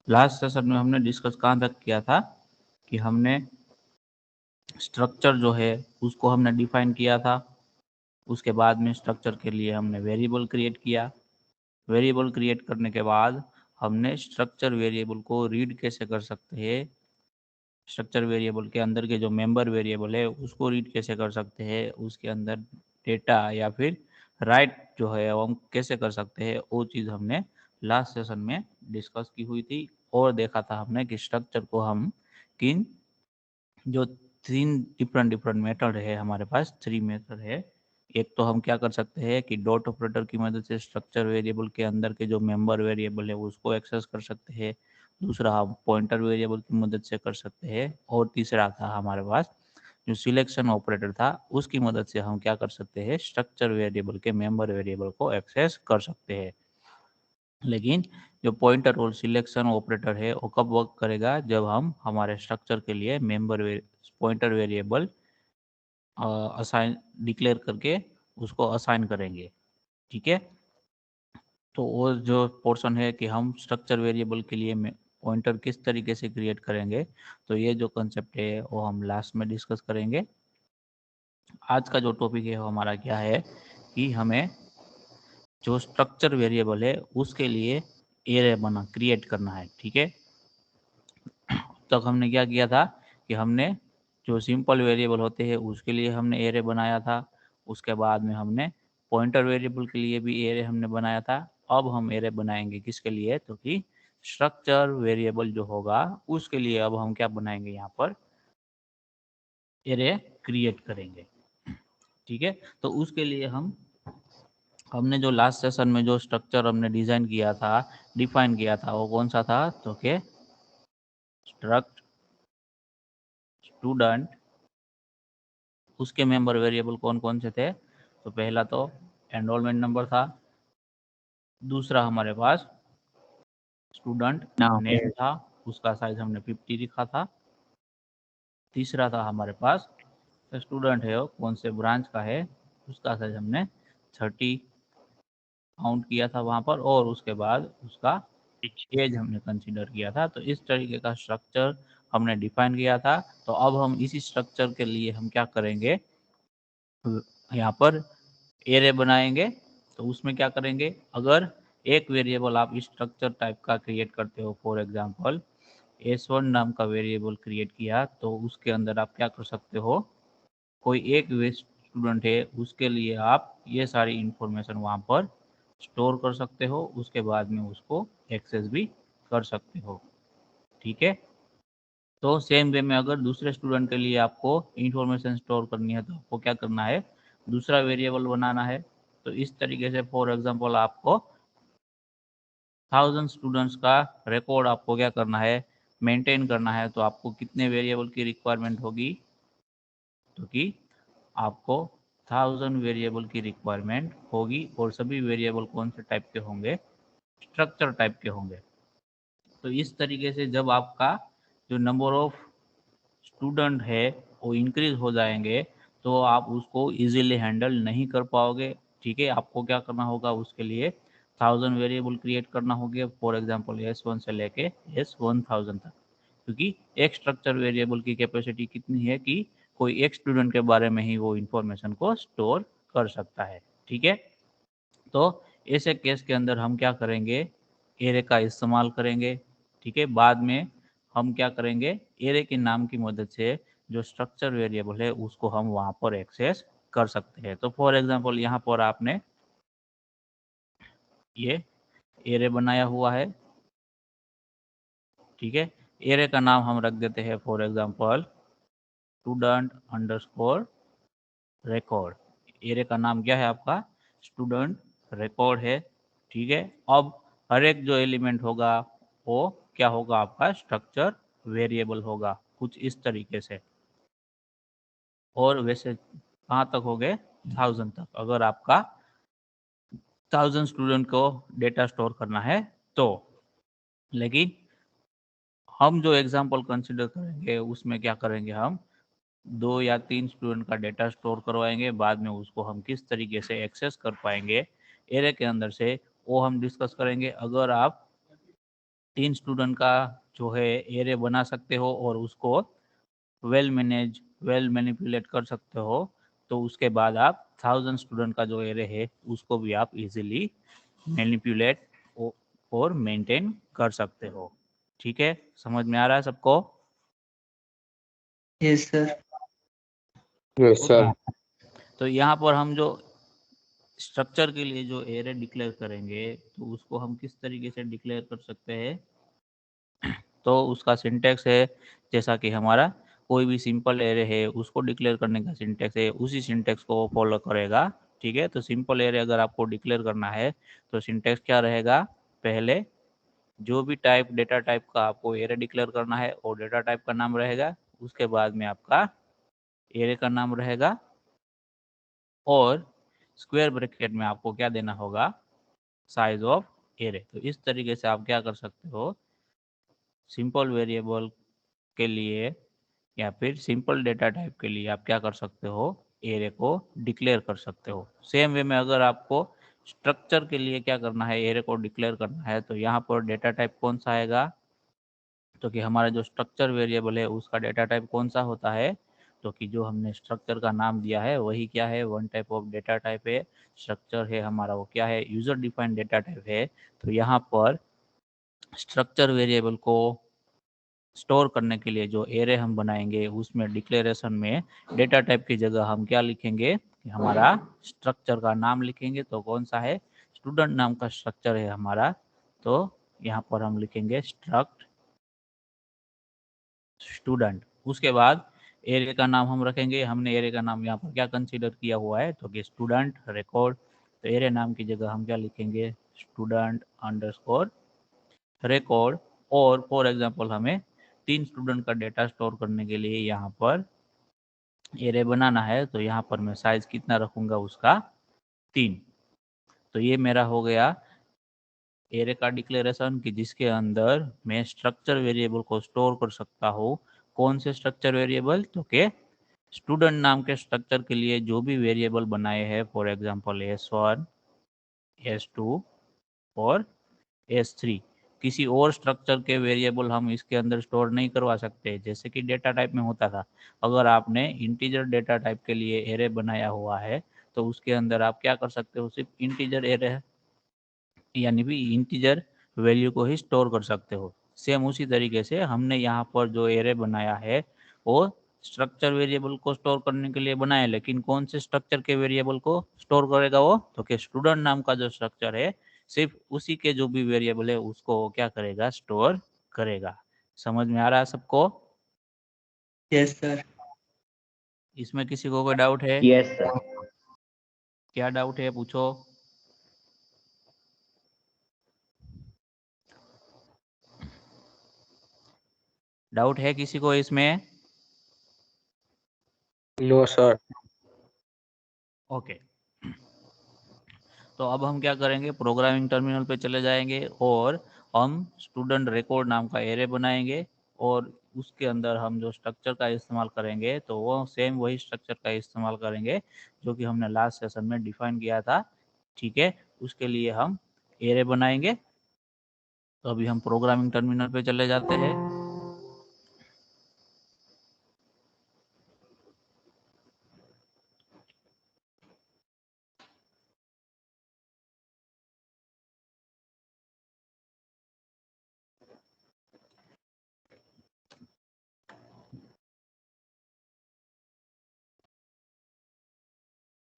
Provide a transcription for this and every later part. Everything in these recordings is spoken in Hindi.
लास्ट सेशन में हमने डिस्कस कहाँ तक किया था कि हमने स्ट्रक्चर जो है उसको हमने डिफाइन किया था। उसके बाद में स्ट्रक्चर के लिए हमने वेरिएबल क्रिएट किया। वेरिएबल क्रिएट करने के बाद हमने स्ट्रक्चर वेरिएबल को रीड कैसे कर सकते हैं, स्ट्रक्चर वेरिएबल के अंदर के जो मेंबर वेरिएबल है उसको रीड कैसे कर सकते हैं, उसके अंदर डेटा या फिर राइट जो है वो हम कैसे कर सकते हैं, वो चीज़ हमने लास्ट सेशन में डिस्कस की हुई थी। और देखा था हमने कि स्ट्रक्चर को हम किन जो 3 डिफरेंट डिफरेंट मेथड है, हमारे पास 3 मेथड है। एक तो हम क्या कर सकते हैं कि डॉट ऑपरेटर की मदद से स्ट्रक्चर वेरिएबल के अंदर के जो मेंबर वेरिएबल है उसको एक्सेस कर सकते हैं। दूसरा हम पॉइंटर वेरिएबल की मदद से कर सकते हैं। और तीसरा था हमारे पास जो सिलेक्शन ऑपरेटर था, उसकी मदद से हम क्या कर सकते हैं, स्ट्रक्चर वेरिएबल के मेंबर वेरिएबल को एक्सेस कर सकते हैं। लेकिन जो पॉइंटर और सिलेक्शन ऑपरेटर है वो कब वर्क करेगा, जब हम हमारे स्ट्रक्चर के लिए पॉइंटर वेरिएबल असाइन डिक्लेयर करके उसको असाइन करेंगे। ठीक है, तो वो जो पोर्शन है कि हम स्ट्रक्चर वेरिएबल के लिए पॉइंटर किस तरीके से क्रिएट करेंगे, तो ये जो कंसेप्ट है वो हम लास्ट में डिस्कस करेंगे। आज का जो टॉपिक है वो हमारा क्या है कि हमें जो स्ट्रक्चर वेरिएबल है उसके लिए एरे बना क्रिएट करना है। ठीक है, तक हमने क्या किया था कि हमने जो सिंपल वेरिएबल होते हैं उसके लिए हमने एरे बनाया था। उसके बाद में हमने पॉइंटर वेरिएबल के लिए भी एरे हमने बनाया था। अब हम एरे बनाएंगे किसके लिए, तो कि स्ट्रक्चर वेरिएबल जो होगा उसके लिए अब हम क्या बनाएंगे, यहाँ पर एरे क्रिएट करेंगे। ठीक है, तो उसके लिए हमने जो लास्ट सेशन में जो स्ट्रक्चर हमने डिजाइन किया था, डिफाइन किया था, वो कौन सा था, तो कि स्ट्रक्ट स्टूडेंट, उसके मेंबर वेरिएबल कौन कौन से थे, तो पहला तो एनरोलमेंट नंबर था। दूसरा हमारे पास स्टूडेंट नेम था, उसका साइज हमने 50 लिखा था। तीसरा था हमारे पास स्टूडेंट है वो कौन से ब्रांच का है, उसका साइज हमने 30 काउंट किया था वहाँ पर। और उसके बाद उसका एज हमने कंसीडर किया था। तो इस तरीके का स्ट्रक्चर हमने डिफाइन किया था। तो अब हम इसी स्ट्रक्चर के लिए हम क्या करेंगे, यहाँ पर एरे बनाएंगे। तो उसमें क्या करेंगे, अगर एक वेरिएबल आप इस स्ट्रक्चर टाइप का क्रिएट करते हो, फॉर एग्जांपल s1 नाम का वेरिएबल क्रिएट किया, तो उसके अंदर आप क्या कर सकते हो, कोई एक स्टूडेंट है उसके लिए आप ये सारी इंफॉर्मेशन वहाँ पर स्टोर कर सकते हो। उसके बाद में उसको एक्सेस भी कर सकते हो। ठीक है, तो सेम वे में अगर दूसरे स्टूडेंट के लिए आपको इंफॉर्मेशन स्टोर करनी है तो आपको क्या करना है, दूसरा वेरिएबल बनाना है। तो इस तरीके से फॉर एग्जांपल आपको 1000 स्टूडेंट्स का रिकॉर्ड आपको क्या करना है, मेंटेन करना है। तो आपको कितने वेरिएबल की रिक्वायरमेंट होगी, तो कि आपको 1000 वेरिएबल की रिक्वायरमेंट होगी। और सभी वेरिएबल कौन से टाइप के होंगे, स्ट्रक्चर टाइप के होंगे। तो इस तरीके से जब आपका जो नंबर ऑफ स्टूडेंट है वो इंक्रीज हो जाएंगे, तो आप उसको इजीली हैंडल नहीं कर पाओगे। ठीक है, आपको क्या करना होगा, उसके लिए 1000 वेरिएबल क्रिएट करना होगा, फॉर एग्जांपल S1 से लेके S1000 तक। क्योंकि एक स्ट्रक्चर वेरिएबल की कैपेसिटी कितनी है कि कोई एक स्टूडेंट के बारे में ही वो इंफॉर्मेशन को स्टोर कर सकता है। ठीक है, तो ऐसे केस के अंदर हम क्या करेंगे, एरे का इस्तेमाल करेंगे। ठीक है, बाद में हम क्या करेंगे, एरे के नाम की मदद से जो स्ट्रक्चर वेरिएबल है उसको हम वहाँ पर एक्सेस कर सकते हैं। तो फॉर एग्जांपल यहाँ पर आपने ये एरे बनाया हुआ है। ठीक है, एरे का नाम हम रख देते हैं for example student underscore record. Array का नाम क्या है आपका, स्टूडेंट रिकॉर्ड है। ठीक है, अब हर एक जो एलिमेंट होगा वो क्या होगा, आपका स्ट्रक्चर वेरिएबल होगा, कुछ इस तरीके से। और वैसे कहाँ तक हो गए, 1000 तक, अगर आपका 1000 स्टूडेंट को डेटा स्टोर करना है तो। लेकिन हम जो एग्जांपल कंसिडर करेंगे उसमें क्या करेंगे, हम 2 या 3 स्टूडेंट का डेटा स्टोर करवाएंगे। बाद में उसको हम किस तरीके से एक्सेस कर पाएंगे एरे के अंदर से, वो हम डिस्कस करेंगे। अगर आप 3 स्टूडेंट का जो है एरे बना सकते हो और उसको वेल मैनिपुलेट कर सकते हो। तो उसके बाद आप 1000 स्टूडेंट का जो एरे है उसको भी आप इजीली मैनिपुलेट और मेंटेन कर सकते हो। ठीक है, समझ में आ रहा है सबको? Yes sir. Yes sir. तो यहाँ पर हम जो स्ट्रक्चर के लिए जो एरे डिक्लेयर करेंगे तो उसको हम किस तरीके से डिक्लेयर कर सकते हैं? तो उसका सिंटेक्स है, जैसा कि हमारा कोई भी सिंपल एरे है उसको डिक्लेयर करने का सिंटेक्स है, उसी सिंटेक्स को फॉलो करेगा। ठीक है, तो सिंपल एरे अगर आपको डिक्लेयर करना है तो सिंटेक्स क्या रहेगा? पहले जो भी टाइप डेटा टाइप का आपको एरे डिक्लेयर करना है और डेटा टाइप का नाम रहेगा, उसके बाद में आपका एरे का नाम रहेगा और स्क्वायर ब्रैकेट में आपको क्या देना होगा? Size of array. तो इस तरीके से आप क्या कर सकते हो? सिंपल वेरिएबल के लिए या फिर सिंपल डेटा टाइप के लिए आप क्या कर सकते हो? एरे को डिक्लेयर कर सकते हो। सेम वे में अगर आपको स्ट्रक्चर के लिए क्या करना है, एरे को डिक्लेयर करना है, तो यहाँ पर डेटा टाइप कौन सा आएगा? तो कि हमारा जो स्ट्रक्चर वेरिएबल है उसका डेटा टाइप कौन सा होता है? तो कि जो हमने स्ट्रक्चर का नाम दिया है वही क्या है? One type of data type है। स्ट्रक्चर है हमारा वो क्या है? यूजर डिफाइंड डेटा टाइप है। तो यहाँ पर स्ट्रक्चर वेरिएबल को स्टोर करने के लिए जो एरे हम बनाएंगे उसमें डिक्लेरेशन में डेटा टाइप की जगह हम क्या लिखेंगे? कि हमारा स्ट्रक्चर का नाम लिखेंगे। तो कौन सा है? स्टूडेंट नाम का स्ट्रक्चर है हमारा। तो यहाँ पर हम लिखेंगे स्ट्रक्ट स्टूडेंट। उसके बाद एरे का नाम हम रखेंगे। हमने एरे का नाम यहाँ पर क्या कंसीडर किया हुआ है? तो कि स्टूडेंट रिकॉर्ड। तो एरे नाम की जगह हम क्या लिखेंगे? Student underscore record. और फॉर एग्जांपल हमें 3 स्टूडेंट का डेटा स्टोर करने के लिए यहाँ पर एरे बनाना है, तो यहाँ पर मैं साइज कितना रखूँगा उसका? 3। तो ये मेरा हो गया एरे का डिक्लेरेशन कि जिसके अंदर मैं स्ट्रक्चर वेरिएबल को स्टोर कर सकता हूँ। कौन से स्ट्रक्चर वेरिएबल? तो के स्टूडेंट नाम के स्ट्रक्चर के लिए जो भी वेरिएबल बनाए हैं, फॉर एग्जांपल S1, S2 और S3। किसी और स्ट्रक्चर के वेरिएबल हम इसके अंदर स्टोर नहीं करवा सकते, जैसे कि डेटा टाइप में होता था। अगर आपने इंटीजर डेटा टाइप के लिए एरे बनाया हुआ है तो उसके अंदर आप क्या कर सकते हो? सिर्फ इंटीजर एरे यानी भी इंटीजर वैल्यू को ही स्टोर कर सकते हो। सेम उसी तरीके से हमने यहाँ पर जो एरे बनाया है वो स्ट्रक्चर वेरिएबल को स्टोर करने के लिए बनाया, लेकिन कौन से स्ट्रक्चर के वेरिएबल को स्टोर करेगा वो? तो कि स्टूडेंट नाम का जो स्ट्रक्चर है सिर्फ उसी के जो भी वेरिएबल है उसको वो क्या करेगा? स्टोर करेगा। समझ में आ रहा है सबको? Yes sir. इसमें किसी को कोई डाउट है? Yes sir. क्या डाउट है पूछो। डाउट है किसी को इसमें? No sir. ओके, तो अब हम क्या करेंगे? प्रोग्रामिंग टर्मिनल पे चले जाएंगे और हम स्टूडेंट रिकॉर्ड नाम का एरे बनाएंगे और उसके अंदर हम जो स्ट्रक्चर का इस्तेमाल करेंगे तो वो सेम वही स्ट्रक्चर का इस्तेमाल करेंगे जो कि हमने लास्ट सेशन में डिफाइन किया था। ठीक है, उसके लिए हम एरे बनाएंगे। तो अभी हम प्रोग्रामिंग टर्मिनल पे चले जाते हैं।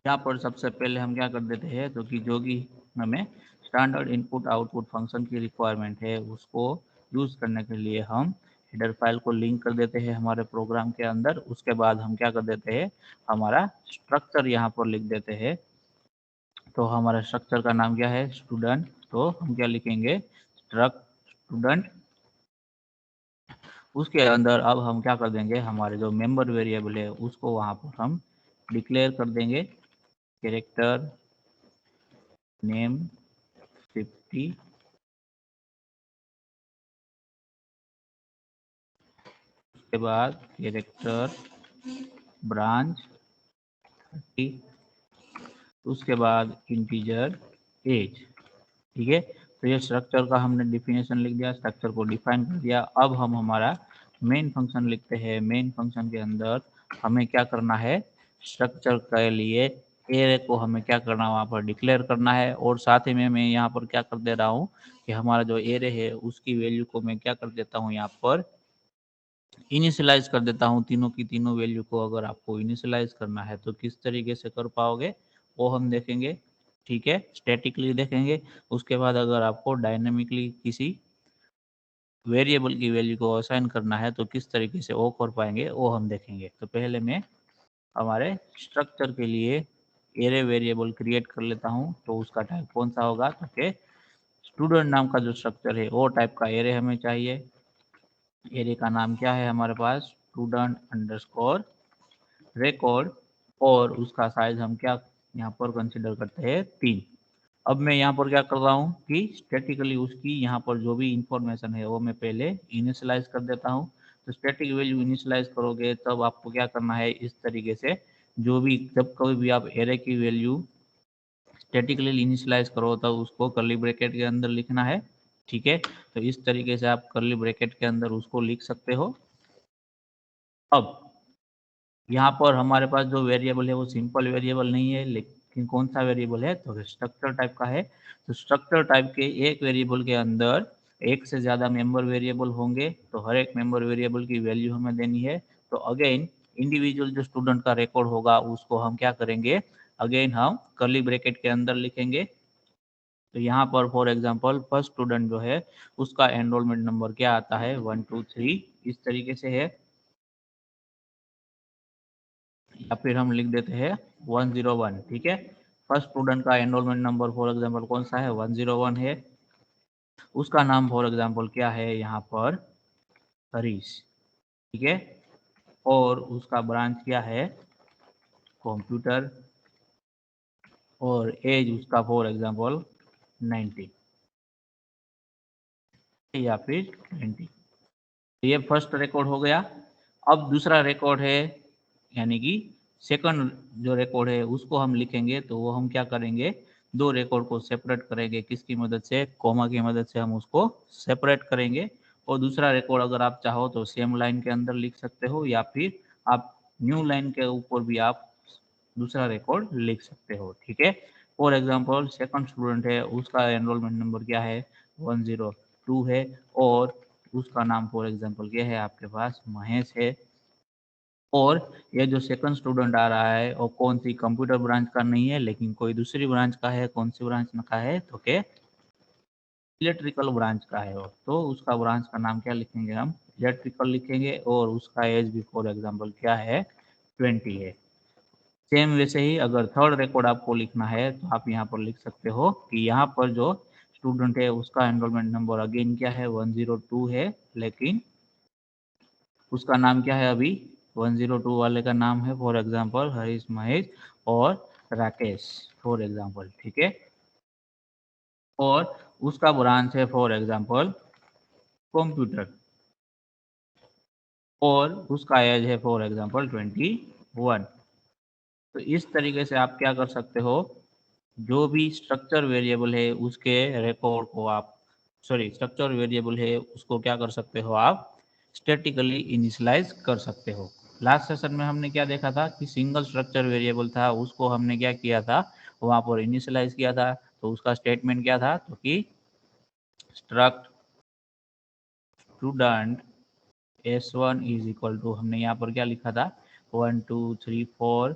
यहाँ पर सबसे पहले हम क्या कर देते हैं? तो कि जो कि हमें स्टैंडर्ड इनपुट आउटपुट फंक्शन की रिक्वायरमेंट है उसको यूज़ करने के लिए हम हेडर फाइल को लिंक कर देते हैं हमारे प्रोग्राम के अंदर। उसके बाद हम क्या कर देते हैं? हमारा स्ट्रक्चर यहाँ पर लिख देते हैं। तो हमारा स्ट्रक्चर का नाम क्या है? स्टूडेंट। तो हम क्या लिखेंगे? Struct student. उसके अंदर अब हम क्या कर देंगे? हमारे जो मेंबर वेरिएबल है उसको वहाँ पर हम डिक्लेयर कर देंगे। कैरेक्टर नेम 50, उसके बाद कैरेक्टर ब्रांच 30, उसके बाद इंटीजर एज। ठीक है, तो ये स्ट्रक्चर का हमने डिफिनेशन लिख दिया, स्ट्रक्चर को डिफाइन कर दिया। अब हम हमारा मेन फंक्शन लिखते हैं। मेन फंक्शन के अंदर हमें क्या करना है, स्ट्रक्चर के लिए एरे को हमें क्या करना है, वहाँ पर डिक्लेयर करना है। और साथ ही में मैं यहाँ पर क्या कर दे रहा हूँ कि हमारा जो एरे है उसकी वैल्यू को मैं क्या कर देता हूँ, यहाँ पर इनिशियलाइज कर देता हूँ। तीनों की तीनों वैल्यू को अगर आपको इनिशियलाइज करना है तो किस तरीके से कर पाओगे वो हम देखेंगे, ठीक है, स्टैटिकली देखेंगे। उसके बाद अगर आपको डायनेमिकली किसी वेरिएबल की वैल्यू को असाइन करना है तो किस तरीके से वो कर पाएंगे वो हम देखेंगे। तो पहले मैं हमारे स्ट्रक्चर के लिए एरे वेरिएबल क्रिएट कर लेता हूँ। तो उसका टाइप कौन सा होगा, तो स्टूडेंट नाम का जो स्ट्रक्चर है वो टाइप का एरे हमें चाहिए। एरे का नाम क्या है हमारे पास, स्टूडेंट अंडरस्कोर रिकॉर्ड, और उसका साइज हम क्या यहाँ पर कंसिडर करते हैं 3। अब मैं यहाँ पर क्या कर रहा हूँ कि स्टैटिकली उसकी यहाँ पर जो भी इंफॉर्मेशन है वो मैं पहले इनिशियलाइज कर देता हूँ। तो स्टैटिक वैल्यू इनिशियलाइज करोगे तब आपको क्या करना है, इस तरीके से जो भी जब कभी भी आप एरे की वैल्यू स्टैटिकली इनिशियलाइज करो तो उसको कर्ली ब्रैकेट के अंदर लिखना है, ठीक है। तो इस तरीके से आप कर्ली ब्रैकेट के अंदर उसको लिख सकते हो। अब यहाँ पर हमारे पास जो वेरिएबल है वो सिंपल वेरिएबल नहीं है, लेकिन कौन सा वेरिएबल है, तो स्ट्रक्चर टाइप का है। तो स्ट्रक्चर टाइप के एक वेरिएबल के अंदर एक से ज़्यादा मेंबर वेरिएबल होंगे, तो हर एक मेंबर वेरिएबल की वैल्यू हमें देनी है। तो अगेन इंडिविजुअल जो स्टूडेंट का रिकॉर्ड होगा उसको हम क्या करेंगे, अगेन हम कर्ली ब्रैकेट के अंदर लिखेंगे। तो यहाँ पर फॉर एग्जांपल फर्स्ट स्टूडेंट जो है उसका एनरोलमेंट नंबर क्या आता है, 1 2 3 इस तरीके से है। या फिर हम लिख देते हैं 101, ठीक है। फर्स्ट स्टूडेंट का एनरोलमेंट नंबर फॉर एग्जांपल कौन सा है, 101 है। उसका नाम फॉर एग्जांपल क्या है यहाँ पर, हरीश, ठीक है। और उसका ब्रांच क्या है, कंप्यूटर, और एज उसका फॉर एग्जांपल 19 या फिर 20। ये फर्स्ट रिकॉर्ड हो गया। अब दूसरा रिकॉर्ड है, यानी कि सेकंड जो रिकॉर्ड है उसको हम लिखेंगे। तो वो हम क्या करेंगे, दो रिकॉर्ड को सेपरेट करेंगे, किसकी मदद से, कॉमा की मदद से हम उसको सेपरेट करेंगे। और दूसरा रिकॉर्ड अगर आप चाहो तो सेम लाइन के अंदर लिख सकते हो, या फिर आप न्यू लाइन के ऊपर भी आप दूसरा रिकॉर्ड लिख सकते हो, ठीक है। फॉर एग्जाम्पल सेकंड स्टूडेंट है, उसका एनरोलमेंट नंबर क्या है, 102 है, और उसका नाम फॉर एग्जांपल क्या है आपके पास, महेश है। और ये जो सेकंड स्टूडेंट आ रहा है वो कौन सी कंप्यूटर ब्रांच का नहीं है, लेकिन कोई दूसरी ब्रांच का है। कौन सी ब्रांच का है, तो के इलेक्ट्रिकल ब्रांच का है वो। तो उसका ब्रांच का नाम क्या लिखेंगे, हम इलेक्ट्रिकल लिखेंगे। और उसका एज भी फॉर एग्जाम्पल क्या है, 20 है। सेम वैसे ही अगर थर्ड रिकॉर्ड आपको लिखना है तो आप यहाँ पर लिख सकते हो कि यहाँ पर जो स्टूडेंट है उसका एनरोलमेंट नंबर अगेन क्या है, 102 है, लेकिन उसका नाम क्या है, अभी 102 वाले का नाम है फॉर एग्जांपल हरीश, महेश और राकेश फॉर एग्जांपल, ठीक है। और उसका ब्रांच है फॉर एग्जांपल कंप्यूटर, और उसका एज है फॉर एग्जांपल 21। तो इस तरीके से आप क्या कर सकते हो, जो भी स्ट्रक्चर वेरिएबल है उसके रिकॉर्ड को आप, सॉरी स्ट्रक्चर वेरिएबल है उसको क्या कर सकते हो, आप स्टैटिकली इनिशियलाइज कर सकते हो। लास्ट सेशन में हमने क्या देखा था कि सिंगल स्ट्रक्चर वेरिएबल था, उसको हमने क्या किया था, वहाँ पर इनिशियलाइज किया था। तो उसका स्टेटमेंट क्या था, तो कि struct student S1 is equal to, हमने यहाँ पर क्या लिखा था, 1 2 3 4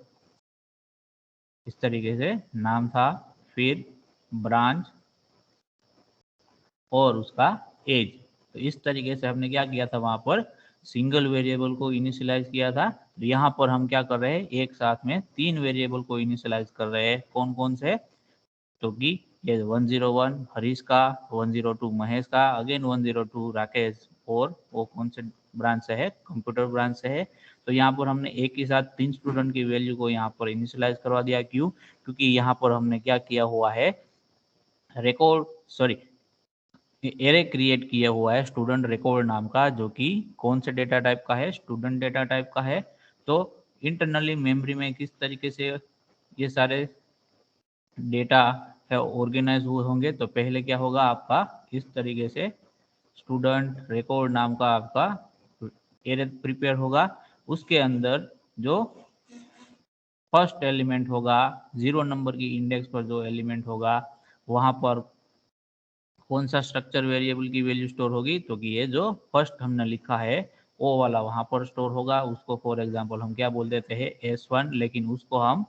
इस तरीके से नाम था, फिर ब्रांच और उसका एज। तो इस तरीके से हमने क्या किया था, वहाँ पर सिंगल वेरिएबल को इनिशियलाइज किया था। तो यहाँ पर हम क्या कर रहे हैं, एक साथ में 3 वेरिएबल को इनिशियलाइज कर रहे हैं। कौन कौन से, तो कि ये 101 हरीश का, 102 महेश का, अगेन 102 राकेश, और वो कौन से ब्रांच से है, कंप्यूटर ब्रांच से है। तो यहाँ पर हमने एक ही साथ 3 स्टूडेंट की वैल्यू को यहाँ पर इनिशियलाइज करवा दिया। क्यों, क्योंकि यहाँ पर हमने क्या किया हुआ है, रिकॉर्ड सॉरी एरे क्रिएट किया हुआ है स्टूडेंट रिकॉर्ड नाम का, जो कि कौन से डेटा टाइप का है, स्टूडेंट डेटा टाइप का है। तो इंटरनली मेमोरी में किस तरीके से ये सारे डेटा ऑर्गेनाइज हुए होंगे। तो पहले क्या होगा आपका, इस तरीके से स्टूडेंट रिकॉर्ड नाम का आपका एरे प्रिपेयर होगा। उसके अंदर जो फर्स्ट एलिमेंट होगा, 0 नंबर की इंडेक्स पर जो एलिमेंट होगा, वहां पर कौन सा स्ट्रक्चर वेरिएबल की वैल्यू स्टोर होगी, तो कि ये जो फर्स्ट हमने लिखा है वो वाला वहां पर स्टोर होगा। उसको फॉर एग्जांपल हम क्या बोल देते हैं, S1, लेकिन उसको हम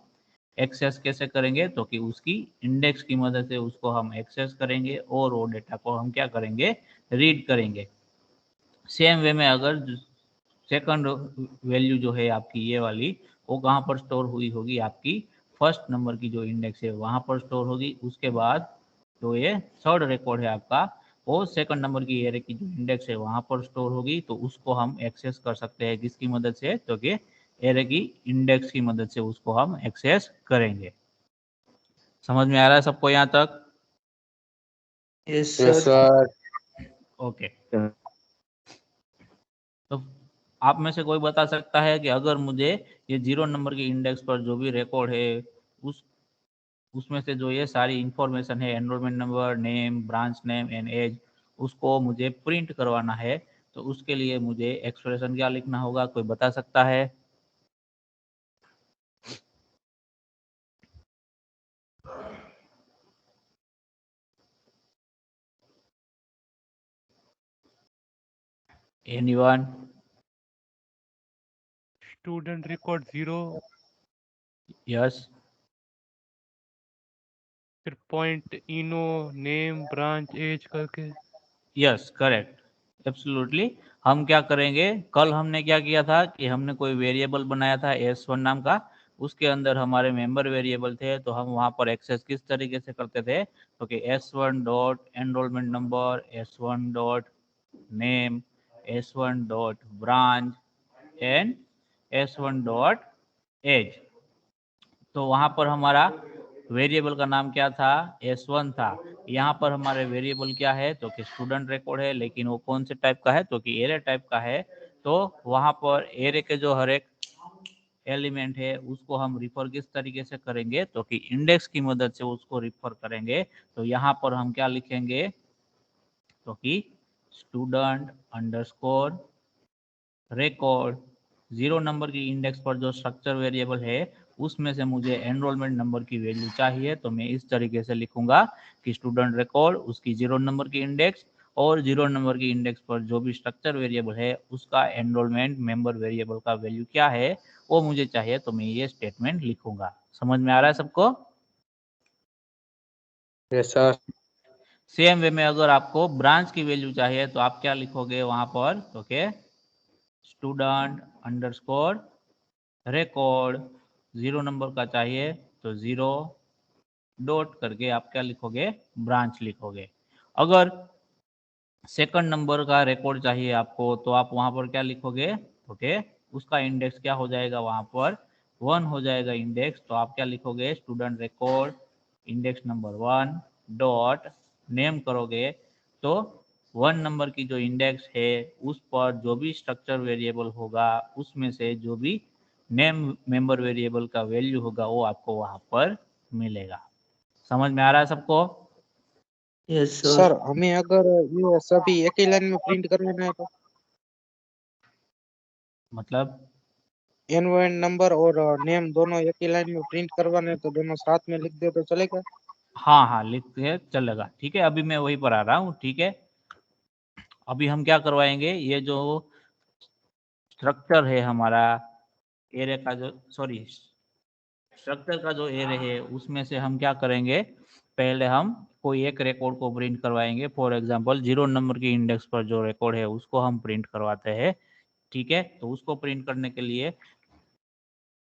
एक्सेस कैसे करेंगे, तो कि उसकी इंडेक्स की मदद से उसको हम एक्सेस करेंगे और वो डेटा को हम क्या करेंगे, रीड करेंगे। सेम वे में अगर सेकंड वैल्यू जो है आपकी ये वाली, वो कहाँ पर स्टोर हुई होगी, आपकी फर्स्ट नंबर की जो इंडेक्स है वहां पर स्टोर होगी। उसके बाद तो ये थर्ड रिकॉर्ड है आपका, वो सेकंड नंबर की एरे की जो इंडेक्स है वहां पर स्टोर होगी। तो उसको हम एक्सेस कर सकते हैं किसकी मदद से, तो कि एरे की इंडेक्स की मदद से उसको हम एक्सेस करेंगे। समझ में आ रहा है सबको यहाँ तक? Yes Yes, sir. sir. Okay. तो आप में से कोई बता सकता है कि अगर मुझे ये 0 नंबर की इंडेक्स पर जो भी रिकॉर्ड है उस उसमें से जो ये सारी इंफॉर्मेशन है, enrolment number, name, branch name and age, उसको मुझे प्रिंट करवाना है, तो उसके लिए मुझे एक्सप्रेशन क्या लिखना होगा, कोई बता सकता है? एनीवन? स्टूडेंट रिकॉर्ड 0, यस, फिर पॉइंट इनो नेम ब्रांच एज करके। Yes, correct, absolutely. हम क्या करेंगे, कल हमने क्या किया था कि हमने कोई वेरिएबल बनाया था S1 नाम का, उसके अंदर हमारे मेंबर वेरिएबल थे। तो हम वहां पर एक्सेस किस तरीके से करते थे, तो कि S1 dot enrolment number, S1 dot name, S1 dot branch and S1 dot age. तो वहां पर हमारा वेरिएबल का नाम क्या था, S1 था। यहाँ पर हमारे वेरिएबल क्या है, तो कि स्टूडेंट रिकॉर्ड है, लेकिन वो कौन से टाइप का है, तो कि एरे टाइप का है। तो वहां पर एरे के जो हर एक एलिमेंट है उसको हम रिफर किस तरीके से करेंगे, तो कि इंडेक्स की मदद से उसको रिफर करेंगे। तो यहाँ पर हम क्या लिखेंगे, तो कि स्टूडेंट अंडरस्कोर रिकॉर्ड, 0 नंबर की इंडेक्स पर जो स्ट्रक्चर वेरिएबल है उसमें से मुझे एनरोलमेंट नंबर की वैल्यू चाहिए। तो मैं इस तरीके से लिखूंगा कि स्टूडेंट रिकॉर्ड, उसकी 0 नंबर की इंडेक्स, और 0 नंबर की इंडेक्स पर जो भी स्ट्रक्चर वेरिएबल है उसका एनरोलमेंट मेंबर वेरिएबल का वैल्यू क्या है वो मुझे चाहिए। तो मैं ये स्टेटमेंट लिखूंगा। समझ में आ रहा है सबको? Yes, sir. सेम वे में अगर आपको ब्रांच की वैल्यू चाहिए तो आप क्या लिखोगे वहां पर, तो के स्टूडेंट अंडरस्कोर रिकॉर्ड, 0 नंबर का चाहिए तो 0 डॉट करके आप क्या लिखोगे, ब्रांच लिखोगे। अगर सेकंड नंबर का रिकॉर्ड चाहिए आपको तो आप वहां पर क्या लिखोगे, ओके, उसका इंडेक्स क्या हो जाएगा, वहां पर 1 हो जाएगा इंडेक्स। तो आप क्या लिखोगे, student record index number 1 dot name करोगे। तो 1 नंबर की जो इंडेक्स है उस पर जो भी स्ट्रक्चर वेरिएबल होगा उसमें से जो भी नेम मेंबर वेरिएबल का वैल्यू होगा वो आपको वहां पर मिलेगा। समझ में आ रहा है सबको? Yes sir sir. हमें अगर ये सभी एक ही लाइन में प्रिंट करना है तो मतलब एनओएन नंबर और नेम दोनों एक ही लाइन में प्रिंट करवाने हैं तो दोनों साथ में लिख दे तो चलेगा? हाँ हाँ, लिख के चलेगा, ठीक है। अभी मैं वही पर आ रहा हूँ, ठीक है। अभी हम क्या करवाएंगे, ये जो स्ट्रक्चर है हमारा एरे का, जो सॉरी स्ट्रक्चर का जो एरे है उसमें से हम क्या करेंगे, पहले हम कोई एक रिकॉर्ड को प्रिंट करवाएंगे। फॉर एग्जांपल 0 नंबर की इंडेक्स पर जो रिकॉर्ड है उसको हम प्रिंट करवाते हैं, ठीक है। तो उसको प्रिंट करने के लिए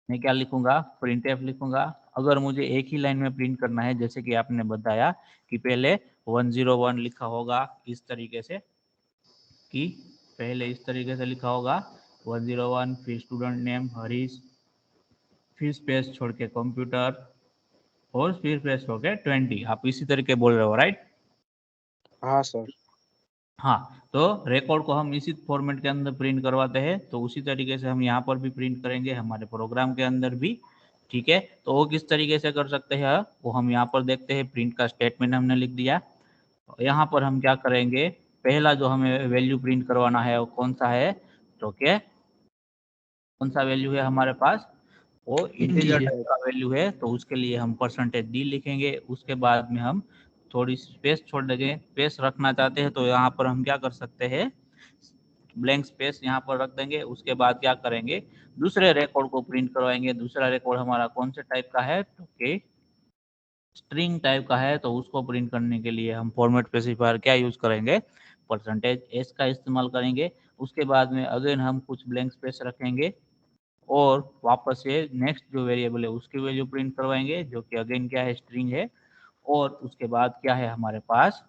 मैं क्या लिखूंगा, प्रिंट एफ लिखूंगा। अगर मुझे एक ही लाइन में प्रिंट करना है, जैसे कि आपने बताया कि पहले 101 लिखा होगा इस तरीके से, कि पहले इस तरीके से लिखा होगा 101, फिर स्टूडेंट नेम हरीश, फिर स्पेस छोड़ के कंप्यूटर, और फिर स्पेस छोड़ के 20। आप इसी तरीके बोल रहे हो, राइट? हाँ सर। हाँ, तो रिकॉर्ड को हम इसी फॉर्मेट के अंदर प्रिंट करवाते हैं। तो उसी तरीके से हम यहाँ पर भी प्रिंट करेंगे, हमारे प्रोग्राम के अंदर भी। ठीक है, तो वो किस तरीके से कर सकते हैं वो हम यहाँ पर देखते हैं। प्रिंट का स्टेटमेंट हमने लिख दिया। यहाँ पर हम क्या करेंगे, पहला जो हमें वैल्यू प्रिंट करवाना है वो कौन सा है, तो क्या कौन सा वैल्यू है हमारे पास, वो इंटीजर Integer. टाइप का वैल्यू है, तो उसके लिए हम %d लिखेंगे। उसके बाद में हम थोड़ी स्पेस छोड़ देंगे। स्पेस रखना चाहते हैं तो यहाँ पर हम क्या कर सकते हैं, ब्लैंक स्पेस यहाँ पर रख देंगे। उसके बाद क्या करेंगे, दूसरे रिकॉर्ड को प्रिंट करवाएंगे। दूसरा रिकॉर्ड हमारा कौन से टाइप का है, तो के स्ट्रिंग टाइप का है, तो उसको प्रिंट करने के लिए हम फॉर्मेट स्पेसिफायर क्या यूज करेंगे, %s का इस्तेमाल करेंगे। उसके बाद में अगेन हम कुछ ब्लैंक स्पेस रखेंगे और वापस से नेक्स्ट जो वेरिएबल है उसकी वैल्यू प्रिंट करवाएंगे, जो कि अगेन क्या है, स्ट्रिंग है। और उसके बाद क्या है हमारे पास,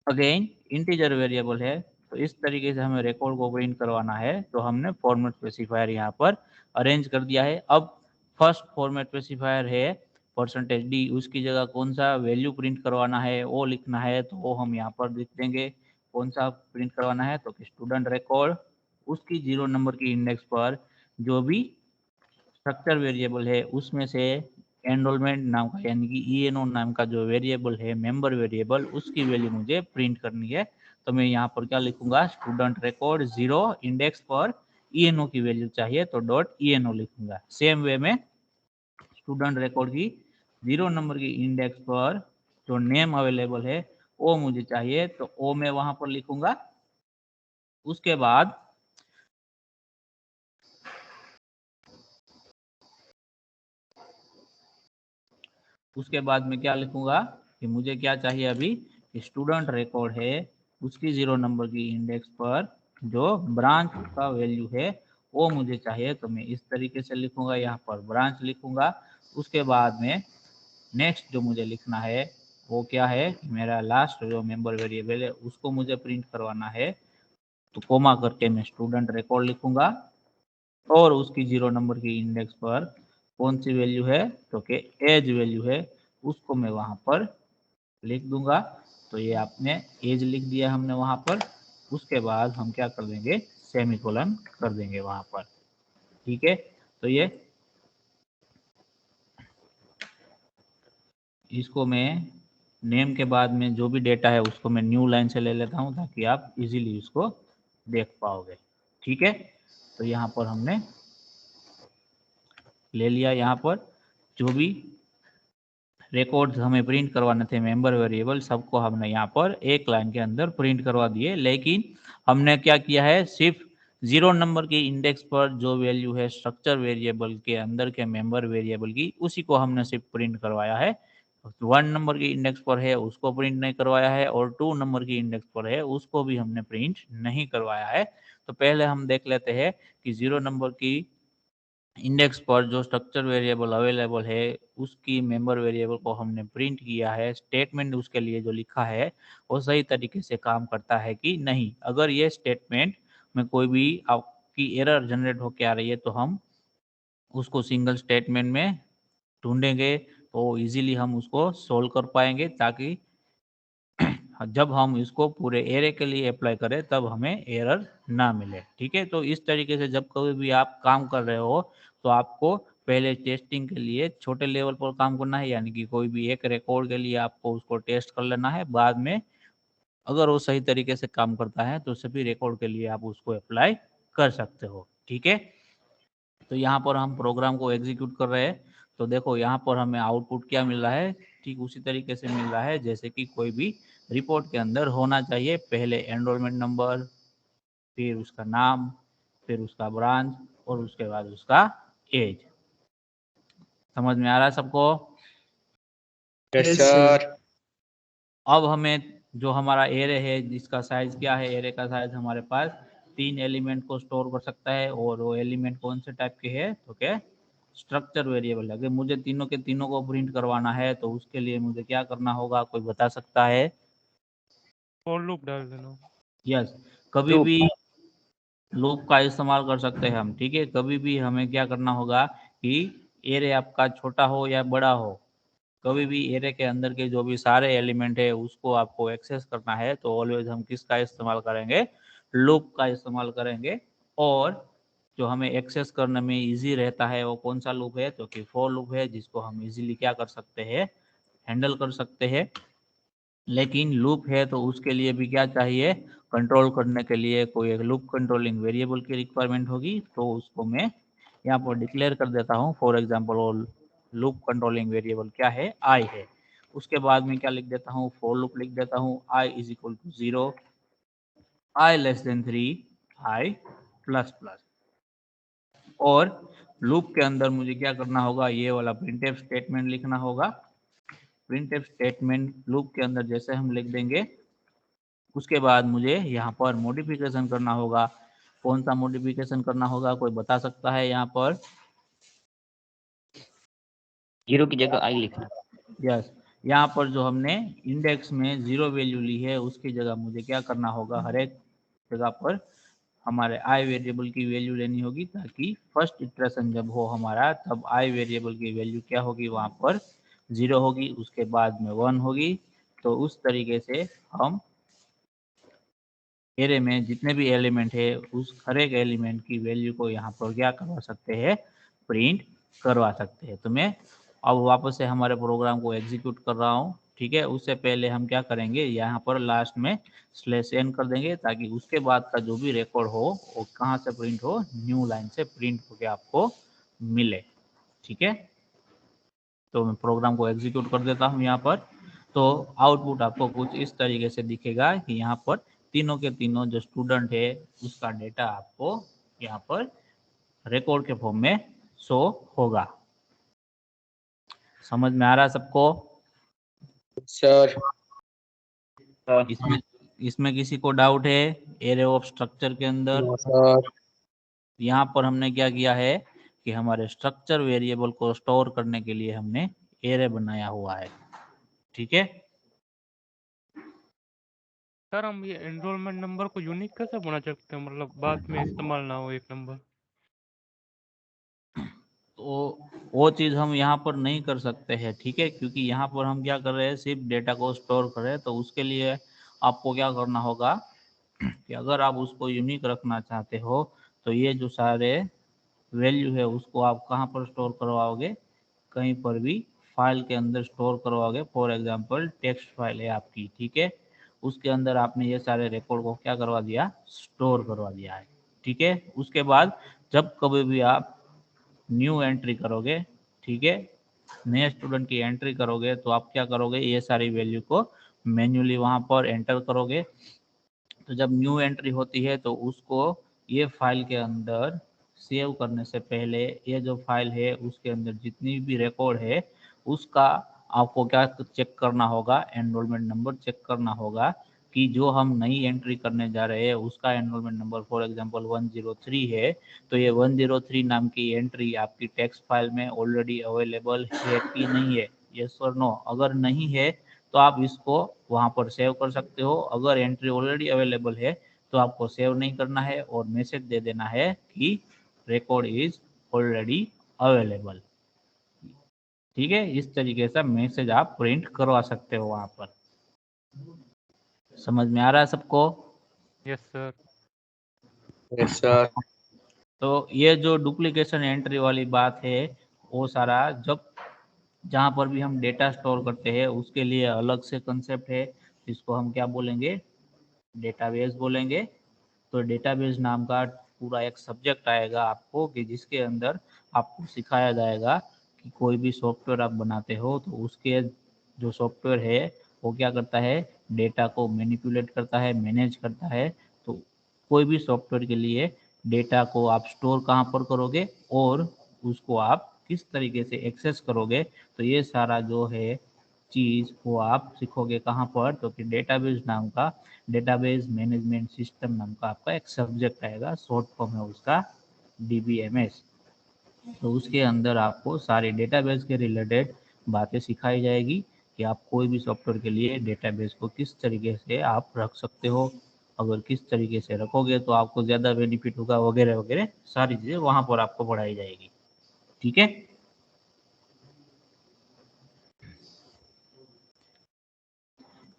अगेन इंटीजर वेरिएबल है। तो इस तरीके से हमें रिकॉर्ड को प्रिंट करवाना है। तो हमने फॉर्मेट स्पेसिफायर यहाँ पर अरेंज कर दिया है। अब फर्स्ट फॉर्मेट स्पेसिफायर है %d, उसकी जगह कौन सा वैल्यू प्रिंट करवाना है वो लिखना है, तो वो हम यहाँ पर लिख देंगे। कौन सा प्रिंट करवाना है, तो कि स्टूडेंट रिकॉर्ड, उसकी 0 नंबर की इंडेक्स पर जो भी स्ट्रक्चर वेरिएबल है उसमें से एनरोलमेंट नाम का यानी कि ईएनओ नाम का जो वेरिएबल है, मेंबर वेरिएबल, उसकी वैल्यू मुझे प्रिंट करनी है। तो मैं यहाँ पर क्या लिखूंगा, स्टूडेंट रिकॉर्ड 0 इंडेक्स पर ईएनओ की वैल्यू चाहिए तो .eno लिखूंगा। सेम वे में स्टूडेंट रिकॉर्ड की 0 नंबर की इंडेक्स पर जो नेम अवेलेबल है वो मुझे चाहिए, तो वो मैं वहां पर लिखूंगा। उसके बाद मैं क्या लिखूंगा कि मुझे क्या चाहिए अभी, स्टूडेंट रिकॉर्ड है उसकी 0 नंबर की इंडेक्स पर जो ब्रांच का वैल्यू है वो मुझे चाहिए। तो मैं इस तरीके से लिखूंगा, यहाँ पर ब्रांच लिखूंगा। उसके बाद में नेक्स्ट जो मुझे लिखना है वो क्या है, मेरा लास्ट जो मेंबर वेरिएबल है उसको मुझे प्रिंट करवाना है। तो कोमा करके मैं स्टूडेंट रिकॉर्ड लिखूंगा और उसकी 0 नंबर की इंडेक्स पर कौन सी वैल्यू है, तो कि एज वैल्यू है, उसको मैं वहां पर लिख दूंगा। तो ये आपने एज लिख दिया हमने वहां पर। उसके बाद हम क्या कर देंगे, सेमीकोलन कर देंगे वहां पर। ठीक है, तो ये इसको मैं नेम के बाद में जो भी डेटा है उसको मैं न्यू लाइन से ले लेता हूं ताकि आप इजीली इसको देख पाओगे। ठीक है, तो यहाँ पर हमने ले लिया। यहाँ पर जो भी रिकॉर्ड्स हमें प्रिंट करवाने थे मेंबर वेरिएबल, सबको हमने यहाँ पर एक लाइन के अंदर प्रिंट करवा दिए। लेकिन हमने क्या किया है, सिर्फ 0 नंबर की इंडेक्स पर जो वैल्यू है स्ट्रक्चर वेरिएबल के अंदर के मेंबर वेरिएबल की, उसी को हमने सिर्फ प्रिंट करवाया है। 1 नंबर की इंडेक्स पर है उसको प्रिंट नहीं करवाया है, और 2 नंबर की इंडेक्स पर है उसको भी हमने प्रिंट नहीं करवाया है। तो पहले हम देख लेते हैं कि 0 नंबर की इंडेक्स पर जो स्ट्रक्चर वेरिएबल अवेलेबल है उसकी मेंबर वेरिएबल को हमने प्रिंट किया है। स्टेटमेंट उसके लिए जो लिखा है वो सही तरीके से काम करता है कि नहीं। अगर ये स्टेटमेंट में कोई भी आपकी एरर जनरेट होकर आ रही है तो हम उसको सिंगल स्टेटमेंट में ढूंढेंगे, तो इजीली हम उसको सोल्व कर पाएंगे, ताकि जब हम इसको पूरे एरे के लिए अप्लाई करें तब हमें एरर ना मिले। ठीक है, तो इस तरीके से जब कभी भी आप काम कर रहे हो तो आपको पहले टेस्टिंग के लिए छोटे लेवल पर काम करना है, यानी कि कोई भी एक रिकॉर्ड के लिए आपको उसको टेस्ट कर लेना है। बाद में अगर वो सही तरीके से काम करता है तो सभी रिकॉर्ड के लिए आप उसको अप्लाई कर सकते हो। ठीक है, तो यहाँ पर हम प्रोग्राम को एग्जीक्यूट कर रहे हैं। तो देखो यहाँ पर हमें आउटपुट क्या मिल रहा है, ठीक उसी तरीके से मिल रहा है जैसे कि कोई भी रिपोर्ट के अंदर होना चाहिए। पहले एनरोलमेंट नंबर, फिर उसका नाम, फिर उसका ब्रांच और उसके बाद उसका एज। समझ में आ रहा है सबको? Yes, sir. अब हमें जो हमारा एरे है जिसका साइज क्या है, एरे का साइज हमारे पास 3 एलिमेंट को स्टोर कर सकता है, और वो एलिमेंट कौन से टाइप के है, तो क्या स्ट्रक्चर वेरिएबल। अगर मुझे तीनों के तीनों को प्रिंट करवाना है तो उसके लिए मुझे क्या करना होगा, कोई बता सकता है? फॉर लूप डाल देना। यस, कभी लूप। भी लूप का इस्तेमाल कर सकते हैं हम। ठीक है, कभी भी हमें क्या करना होगा कि एरे आपका छोटा हो या बड़ा हो, कभी भी एरे के अंदर के जो भी सारे एलिमेंट है उसको आपको एक्सेस करना है तो ऑलवेज हम किसका इस्तेमाल करेंगे, लूप का इस्तेमाल करेंगे। और जो हमें एक्सेस करने में इजी रहता है वो कौन सा लूप है, तो कि फॉर लूप है, जिसको हम इजीली क्या कर सकते हैं, हैंडल कर सकते हैं। लेकिन लूप है तो उसके लिए भी क्या चाहिए, कंट्रोल करने के लिए कोई एक लूप कंट्रोलिंग वेरिएबल की रिक्वायरमेंट होगी। तो उसको मैं यहाँ पर डिक्लेयर कर देता हूँ। फॉर एग्जांपल वो लूप कंट्रोलिंग वेरिएबल क्या है, आई है। उसके बाद में क्या लिख देता हूँ, फॉर लूप लिख देता हूँ, I is equal to 0, I less than 3, I plus plus. और लूप के अंदर मुझे क्या करना होगा, ये वाला प्रिंटफ स्टेटमेंट लिखना होगा। प्रिंटफ स्टेटमेंट लूप के अंदर जैसे हम लिख देंगे, उसके बाद मुझे यहाँ पर मॉडिफिकेशन करना होगा। कौन सा मॉडिफिकेशन करना होगा, कोई बता सकता है यहाँ पर? 0 की जगह आई लिखना। यस, यहाँ पर जो हमने इंडेक्स में 0 वैल्यू ली है उसकी जगह मुझे क्या करना होगा, हर एक जगह पर हमारे आई वेरिएबल की वैल्यू लेनी होगी, ताकि फर्स्ट इटरेशन जब हो हमारा, तब आई वेरिएबल की वैल्यू क्या होगी, वहाँ पर 0 होगी, उसके बाद में 1 होगी। तो उस तरीके से हम एरे में जितने भी एलिमेंट है उस हर एक एलिमेंट की वैल्यू को यहाँ पर क्या करवा सकते हैं, प्रिंट करवा सकते हैं। तो मैं अब वापस से हमारे प्रोग्राम को एग्जीक्यूट कर रहा हूँ। ठीक है, उससे पहले हम क्या करेंगे, यहाँ पर लास्ट में /n कर देंगे, ताकि उसके बाद का जो भी रिकॉर्ड हो वो कहाँ से प्रिंट हो, न्यू लाइन से प्रिंट होके आपको मिले। ठीक है, तो मैं प्रोग्राम को एग्जीक्यूट कर देता हूँ यहाँ पर। तो आउटपुट आपको कुछ इस तरीके से दिखेगा कि यहाँ पर तीनों के तीनों जो स्टूडेंट है उसका डेटा आपको यहाँ पर रिकॉर्ड के फॉर्म में शो होगा। समझ में आ रहा है सबको? सर इसमें किसी को डाउट है एरे ऑफ स्ट्रक्चर के अंदर? No sir. यहाँ पर हमने क्या किया है कि हमारे स्ट्रक्चर वेरिएबल को स्टोर करने के लिए हमने एरे बनाया हुआ है। ठीक है, सर हम ये एनरोलमेंट नंबर को यूनिक कैसे बना सकते हैं, मतलब बाद में इस्तेमाल ना हो एक नंबर? तो वो चीज़ हम यहाँ पर नहीं कर सकते हैं। ठीक है, क्योंकि यहाँ पर हम क्या कर रहे हैं, सिर्फ डेटा को स्टोर कर रहे हैं। तो उसके लिए आपको क्या करना होगा कि अगर आप उसको यूनिक रखना चाहते हो तो ये जो सारे वैल्यू है उसको आप कहाँ पर स्टोर करवाओगे, कहीं पर भी फाइल के अंदर स्टोर करवाओगे। फॉर एग्जांपल टेक्स्ट फाइल है आपकी, ठीक है, उसके अंदर आपने ये सारे रिकॉर्ड को क्या करवा दिया, स्टोर करवा दिया है। ठीक है, उसके बाद जब कभी भी आप न्यू एंट्री करोगे, ठीक है, नए स्टूडेंट की एंट्री करोगे, तो आप क्या करोगे, ये सारी वैल्यू को मैन्युअली वहाँ पर एंटर करोगे। तो जब न्यू एंट्री होती है तो उसको ये फाइल के अंदर सेव करने से पहले ये जो फाइल है उसके अंदर जितनी भी रिकॉर्ड है उसका आपको क्या चेक करना होगा, एनरोलमेंट नंबर चेक करना होगा कि जो हम नई एंट्री करने जा रहे हैं उसका एनरोलमेंट नंबर फॉर एग्जांपल 103 है। तो ये 103 नाम की एंट्री आपकी टेक्स्ट फाइल में ऑलरेडी अवेलेबल है कि नहीं है, यस और नो। अगर नहीं है तो आप इसको वहाँ पर सेव कर सकते हो। अगर एंट्री ऑलरेडी अवेलेबल है तो आपको सेव नहीं करना है और मैसेज दे देना है कि रिकॉर्ड इज ऑलरेडी अवेलेबल। ठीक है, इस तरीके से मैसेज आप प्रिंट करवा सकते हो वहाँ पर। समझ में आ रहा है सबको? Yes sir. Yes sir. तो ये जो डुप्लीकेशन एंट्री वाली बात है वो सारा जब जहाँ पर भी हम डेटा स्टोर करते हैं उसके लिए अलग से कंसेप्ट है, जिसको हम क्या बोलेंगे, डेटाबेस बोलेंगे। तो डेटाबेस नाम का पूरा एक सब्जेक्ट आएगा आपको कि जिसके अंदर आपको सिखाया जाएगा कि कोई भी सॉफ्टवेयर आप बनाते हो तो उसके जो सॉफ्टवेयर है वो क्या करता है, डेटा को मैनिपुलेट करता है, मैनेज करता है। तो कोई भी सॉफ्टवेयर के लिए डेटा को आप स्टोर कहाँ पर करोगे और उसको आप किस तरीके से एक्सेस करोगे, तो ये सारा जो है चीज़ वो आप सीखोगे कहाँ पर, तो कि डेटाबेस नाम का, डेटाबेस मैनेजमेंट सिस्टम नाम का आपका एक सब्जेक्ट आएगा, शॉर्ट फॉर्म है उसका DBMS। तो उसके अंदर आपको सारी डेटाबेस के रिलेटेड बातें सिखाई जाएगी कि आप कोई भी सॉफ्टवेयर के लिए डेटाबेस को किस तरीके से आप रख सकते हो, अगर किस तरीके से रखोगे तो आपको ज़्यादा बेनिफिट होगा, वगैरह वगैरह सारी चीज़ें वहाँ पर आपको पढ़ाई जाएगी। ठीक है,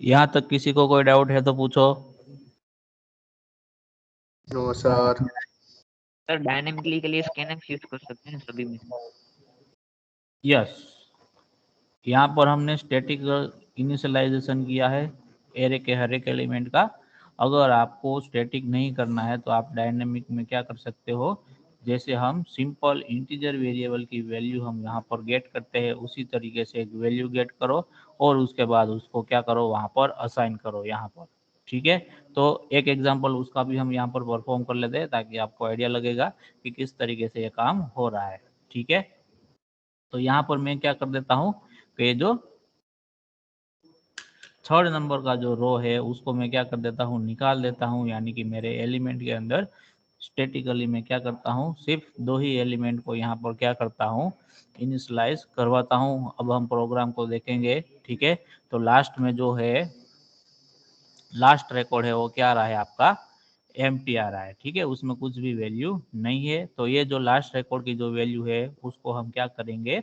यहाँ तक किसी को कोई डाउट है तो पूछो। No sir. सर डायनेमिकली के लिए स्कैनएफ यूज कर सकते हैं सभी में। यस, यहाँ पर हमने स्टैटिक इनिशियलाइजेशन किया है एरे के हर एक एलिमेंट का। अगर आपको स्टैटिक नहीं करना है तो आप डायनेमिक में क्या कर सकते हो, जैसे हम सिंपल इंटीजर वेरिएबल की वैल्यू हम यहाँ पर गेट करते हैं उसी तरीके से एक वैल्यू गेट करो और उसके बाद उसको क्या करो वहाँ पर असाइन करो यहाँ पर। ठीक है, तो एक एग्जांपल उसका भी हम यहाँ पर परफॉर्म कर लेते हैं ताकि आपको आइडिया लगेगा कि किस तरीके से ये काम हो रहा है। ठीक है, तो यहाँ पर मैं क्या कर देता हूँ कि जो थर्ड नंबर का जो रो है उसको मैं क्या कर देता हूँ, निकाल देता हूँ, यानी कि मेरे एलिमेंट के अंदर स्टैटिकली मैं क्या करता हूँ, सिर्फ दो ही एलिमेंट को यहाँ पर क्या करता हूँ, इनिशियलाइज करवाता हूँ। अब हम प्रोग्राम को देखेंगे। ठीक है, तो लास्ट में जो है लास्ट रिकॉर्ड है वो क्या रहा है आपका, एम्प्टी आ रहा है। ठीक है, उसमें कुछ भी वैल्यू नहीं है। तो ये जो लास्ट रिकॉर्ड की जो वैल्यू है उसको हम क्या करेंगे,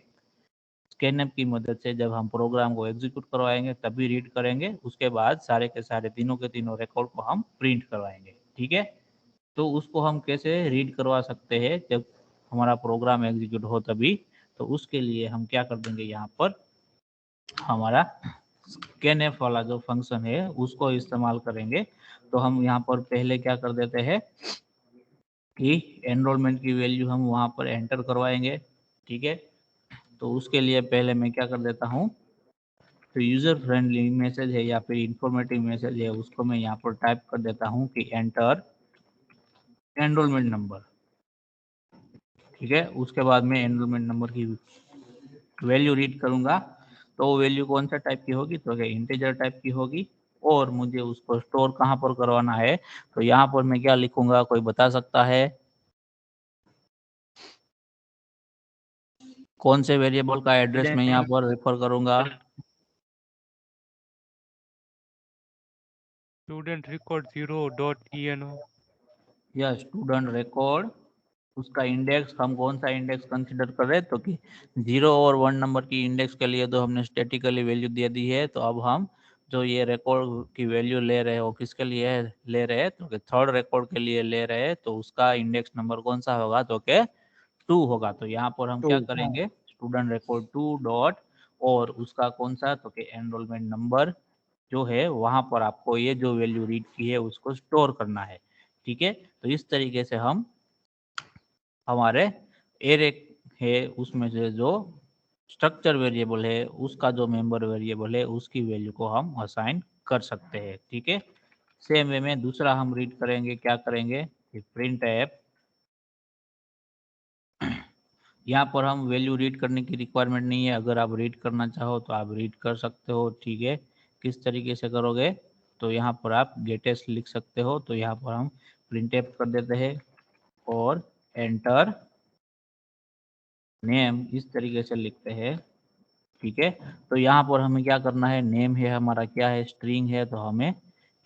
स्कैनएफ की मदद से जब हम प्रोग्राम को एग्जीक्यूट करवाएंगे तभी रीड करेंगे। उसके बाद सारे के सारे तीनों के तीनों रिकॉर्ड को हम प्रिंट करवाएंगे। ठीक है, तो उसको हम कैसे रीड करवा सकते हैं, जब हमारा प्रोग्राम एग्जीक्यूट हो तभी। तो उसके लिए हम क्या कर देंगे, यहाँ पर हमारा स्कैनएफ वाला जो फंक्शन है उसको इस्तेमाल करेंगे। तो हम यहाँ पर पहले क्या कर देते हैं कि एनरोलमेंट की वैल्यू हम वहाँ पर एंटर करवाएंगे। ठीक है, तो उसके लिए पहले मैं क्या कर देता हूँ, तो यूजर फ्रेंडली मैसेज है या फिर इंफॉर्मेटिव मैसेज है उसको मैं यहाँ पर टाइप कर देता हूँ कि एंटर एनरोलमेंट नंबर। ठीक है, उसके बाद मैं एनरोलमेंट नंबर की वैल्यू रीड करूंगा। तो वो वैल्यू कौन सा टाइप की होगी, तो इंटीजर टाइप की होगी। और मुझे उसको स्टोर कहाँ पर करवाना है, तो यहाँ पर मैं क्या लिखूंगा, कोई बता सकता है कौन से वेरिएबल का एड्रेस मैं यहाँ पर रेफर करूंगा। Student record 0.eno। या स्टूडेंट रिकॉर्ड, उसका इंडेक्स हम कौन सा इंडेक्स कंसीडर कर रहे हैं, तो कि 0 और 1 नंबर की इंडेक्स के लिए तो हमने स्टैटिकली वैल्यू दे दी है। तो अब हम जो ये रिकॉर्ड की वैल्यू ले रहे हो किसके लिए ले रहे हैं, तो कि थर्ड रिकॉर्ड के लिए ले रहे हैं। तो उसका इंडेक्स नंबर कौन सा होगा, तो कि 2 होगा। तो यहाँ पर हम क्या करेंगे, स्टूडेंट रिकॉर्ड 2 डॉट और उसका कौन सा, तो कि एनरोलमेंट नंबर जो है वहां पर आपको ये जो वैल्यू रीड की है उसको स्टोर करना है। ठीक है, तो इस तरीके से हम हमारे एरे है उसमें से जो स्ट्रक्चर वेरिएबल है उसका जो मेंबर वेरिएबल है उसकी वैल्यू को हम असाइन कर सकते हैं। ठीक है, सेम वे में दूसरा हम रीड करेंगे, क्या करेंगे कि प्रिंट ऐप। यहाँ पर हम वैल्यू रीड करने की रिक्वायरमेंट नहीं है, अगर आप रीड करना चाहो तो आप रीड कर सकते हो। ठीक है, किस तरीके से करोगे, तो यहाँ पर आप गेटेस लिख सकते हो। तो यहाँ पर हम प्रिंट ऐप कर देते हैं और एंटर नेम इस तरीके से लिखते हैं। ठीक है, तो यहाँ पर हमें क्या करना है, नेम है हमारा क्या है, स्ट्रिंग है। तो हमें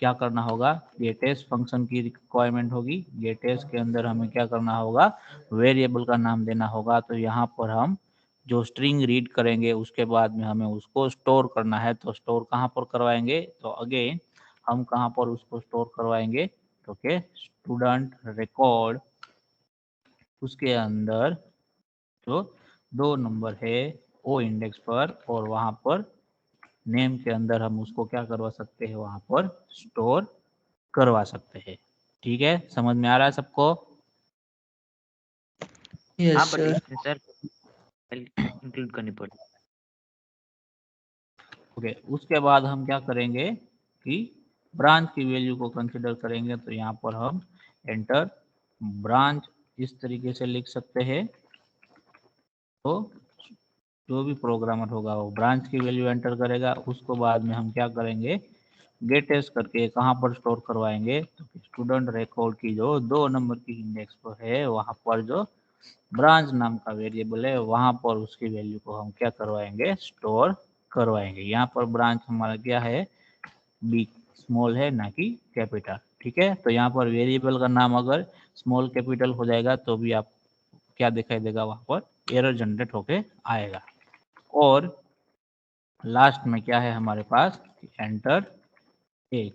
क्या करना होगा, गेटेस फंक्शन की रिक्वायरमेंट होगी। गेटेस के अंदर हमें क्या करना होगा, वेरिएबल का नाम देना होगा। तो यहाँ पर हम जो स्ट्रिंग रीड करेंगे उसके बाद में हमें उसको स्टोर करना है। तो स्टोर कहाँ पर करवाएंगे, तो अगेन हम कहाँ पर उसको स्टोर करवाएंगे, तो के स्टूडेंट रिकॉर्ड उसके अंदर जो 2 नंबर है वो इंडेक्स पर, और वहां पर नेम के अंदर हम उसको क्या करवा सकते हैं, वहां पर स्टोर करवा सकते हैं। ठीक है, समझ में आ रहा है सबको। हाँ बट इसमें सर इंक्लूड करनी पड़ेगी। ओके, उसके बाद हम क्या करेंगे कि ब्रांच की वैल्यू को कंसीडर करेंगे। तो यहाँ पर हम एंटर ब्रांच इस तरीके से लिख सकते हैं। तो जो भी प्रोग्रामर होगा वो ब्रांच की वैल्यू एंटर करेगा। उसको बाद में हम क्या करेंगे, गेटेस करके कहाँ पर स्टोर करवाएंगे, तो स्टूडेंट रिकॉर्ड की जो 2 नंबर की इंडेक्स पर है वहां पर जो ब्रांच नाम का वेरिएबल है वहां पर उसकी वैल्यू को हम क्या करवाएंगे, स्टोर करवाएंगे। यहाँ पर ब्रांच हमारा क्या है, बी स्मॉल है ना कि कैपिटल। ठीक है, तो यहाँ पर वेरिएबल का नाम अगर स्मॉल कैपिटल हो जाएगा तो भी आप क्या दिखाई देगा, वहां पर एरर जनरेट होके आएगा। और लास्ट में क्या है हमारे पास, एंटर एज।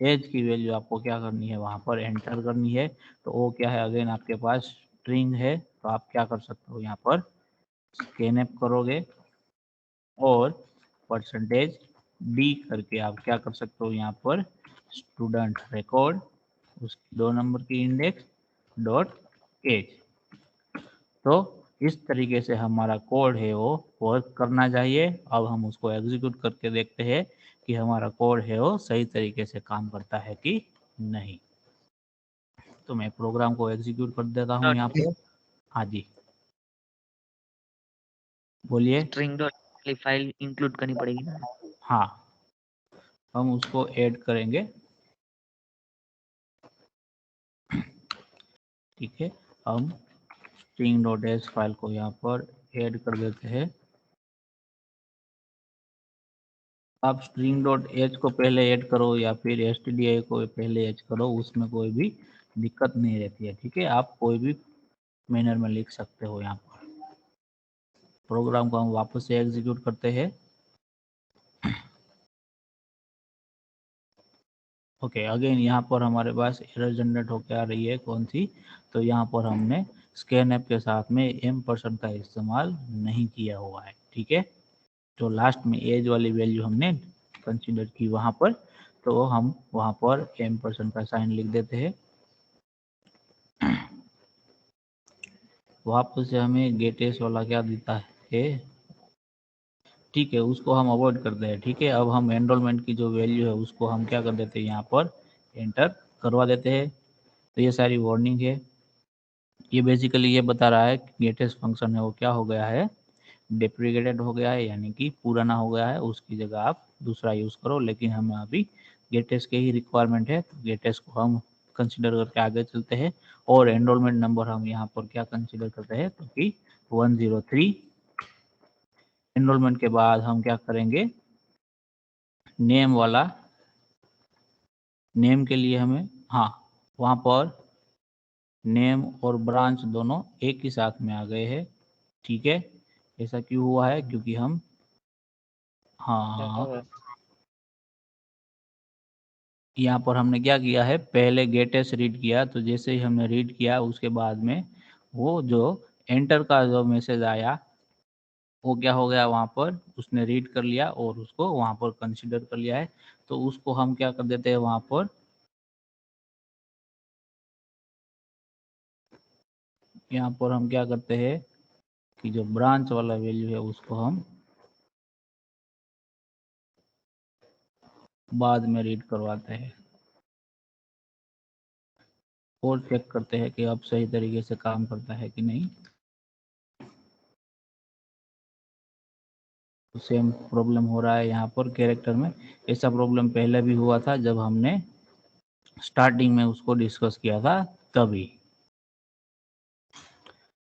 एज की वैल्यू आपको क्या करनी है, वहाँ पर एंटर करनी है। तो वो क्या है, अगेन आपके पास स्ट्रिंग है, तो आप क्या कर सकते हो, यहाँ पर स्कैनएप करोगे और %d करके आप क्या कर सकते हो, यहाँ पर स्टूडेंट रिकॉर्ड उसकी 2 नंबर की इंडेक्स .एज। तो इस तरीके से हमारा कोड है वो वर्क करना चाहिए। अब हम उसको एग्जीक्यूट करके देखते हैं कि हमारा कोड है वो सही तरीके से काम करता है कि नहीं। तो मैं प्रोग्राम को एग्जीक्यूट कर देता हूँ यहाँ पे। हाँ जी, बोलिए। स्ट्रिंग डॉट वाली फाइल इंक्लूड करनी पड़ेगी ना। हाँ, हम उसको ऐड करेंगे। ठीक है, हम string.h फाइल को यहाँ पर ऐड कर देते हैं। आप string.h को पहले ऐड करो या फिर stdi को पहले ऐड करो, उसमें कोई भी दिक्कत नहीं रहती है। ठीक है, आप कोई भी मैनर में लिख सकते हो। यहाँ पर प्रोग्राम को हम वापस से एग्जीक्यूट करते हैं। ओके, अगेन यहाँ पर हमारे पास एरर जनरेट होकर आ रही है, कौन सी, तो यहाँ पर हमने स्कैनएप के साथ में %, का इस्तेमाल नहीं किया हुआ है। ठीक है, तो लास्ट में एज वाली वैल्यू हमने कंसीडर की वहाँ पर, तो हम वहाँ पर %, का साइन लिख देते हैं। वापस से हमें गेटेस वाला क्या देता है, ठीक है, उसको हम अवॉइड करते हैं। ठीक है, अब हम एनरोलमेंट की जो वैल्यू है उसको हम क्या कर देते हैं, यहाँ पर एंटर करवा देते हैं। तो ये सारी वार्निंग है। ये बेसिकली ये बता रहा है कि गेटेस्ट फंक्शन है वो क्या हो गया है, डेप्रिकेटेड हो गया है, यानी कि पुराना हो गया है, उसकी जगह आप दूसरा यूज़ करो। लेकिन हमें अभी गेटेस्ट के ही रिक्वायरमेंट है, तो गेटेस्ट को हम कंसिडर करके आगे चलते हैं। और एनरोलमेंट नंबर हम यहाँ पर क्या कंसिडर करते हैं, तो कि 103। एनरोलमेंट के बाद हम क्या करेंगे, नेम वाला, नेम के लिए हमें, हाँ, वहाँ पर नेम और ब्रांच दोनों एक ही साथ में आ गए हैं। ठीक है, ऐसा क्यों हुआ है, क्योंकि हम, हाँ, यहाँ पर हमने क्या किया है, पहले गेटेस रीड किया, तो जैसे ही हमने रीड किया उसके बाद में वो जो एंटर का जो मैसेज आया वो क्या हो गया, वहाँ पर उसने रीड कर लिया और उसको वहाँ पर कंसीडर कर लिया है। तो उसको हम क्या कर देते हैं, वहाँ पर यहाँ पर हम क्या करते हैं कि जो ब्रांच वाला वैल्यू है उसको हम बाद में रीड करवाते हैं और चेक करते हैं कि अब सही तरीके से काम करता है कि नहीं। तो सेम प्रॉब्लम हो रहा है यहाँ पर कैरेक्टर में। ऐसा प्रॉब्लम पहले भी हुआ था जब हमने स्टार्टिंग में उसको डिस्कस किया था तभी।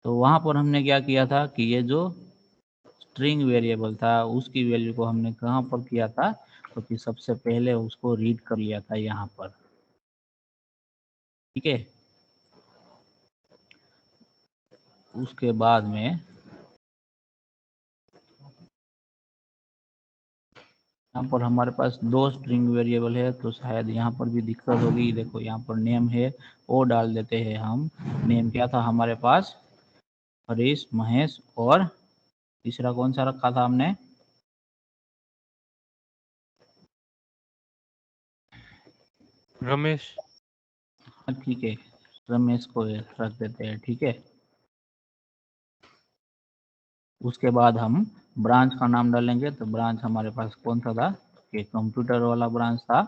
तो वहाँ पर हमने क्या किया था कि ये जो स्ट्रिंग वेरिएबल था उसकी वैल्यू को हमने कहाँ पर किया था, तो कि सबसे पहले उसको रीड कर लिया था यहाँ पर। ठीक है, उसके बाद में यहाँ पर हमारे पास 2 स्ट्रिंग वेरिएबल है, तो शायद यहाँ पर भी दिक्कत होगी। देखो यहाँ पर नेम है, वो डाल देते हैं हम। नेम क्या था हमारे पास, हरीश, महेश, और तीसरा कौन सा रखा था हमने, रमेश। ठीक है, रमेश को रख देते हैं। ठीक है, उसके बाद हम ब्रांच का नाम डालेंगे। तो ब्रांच हमारे पास कौन सा था, कि कंप्यूटर वाला ब्रांच था।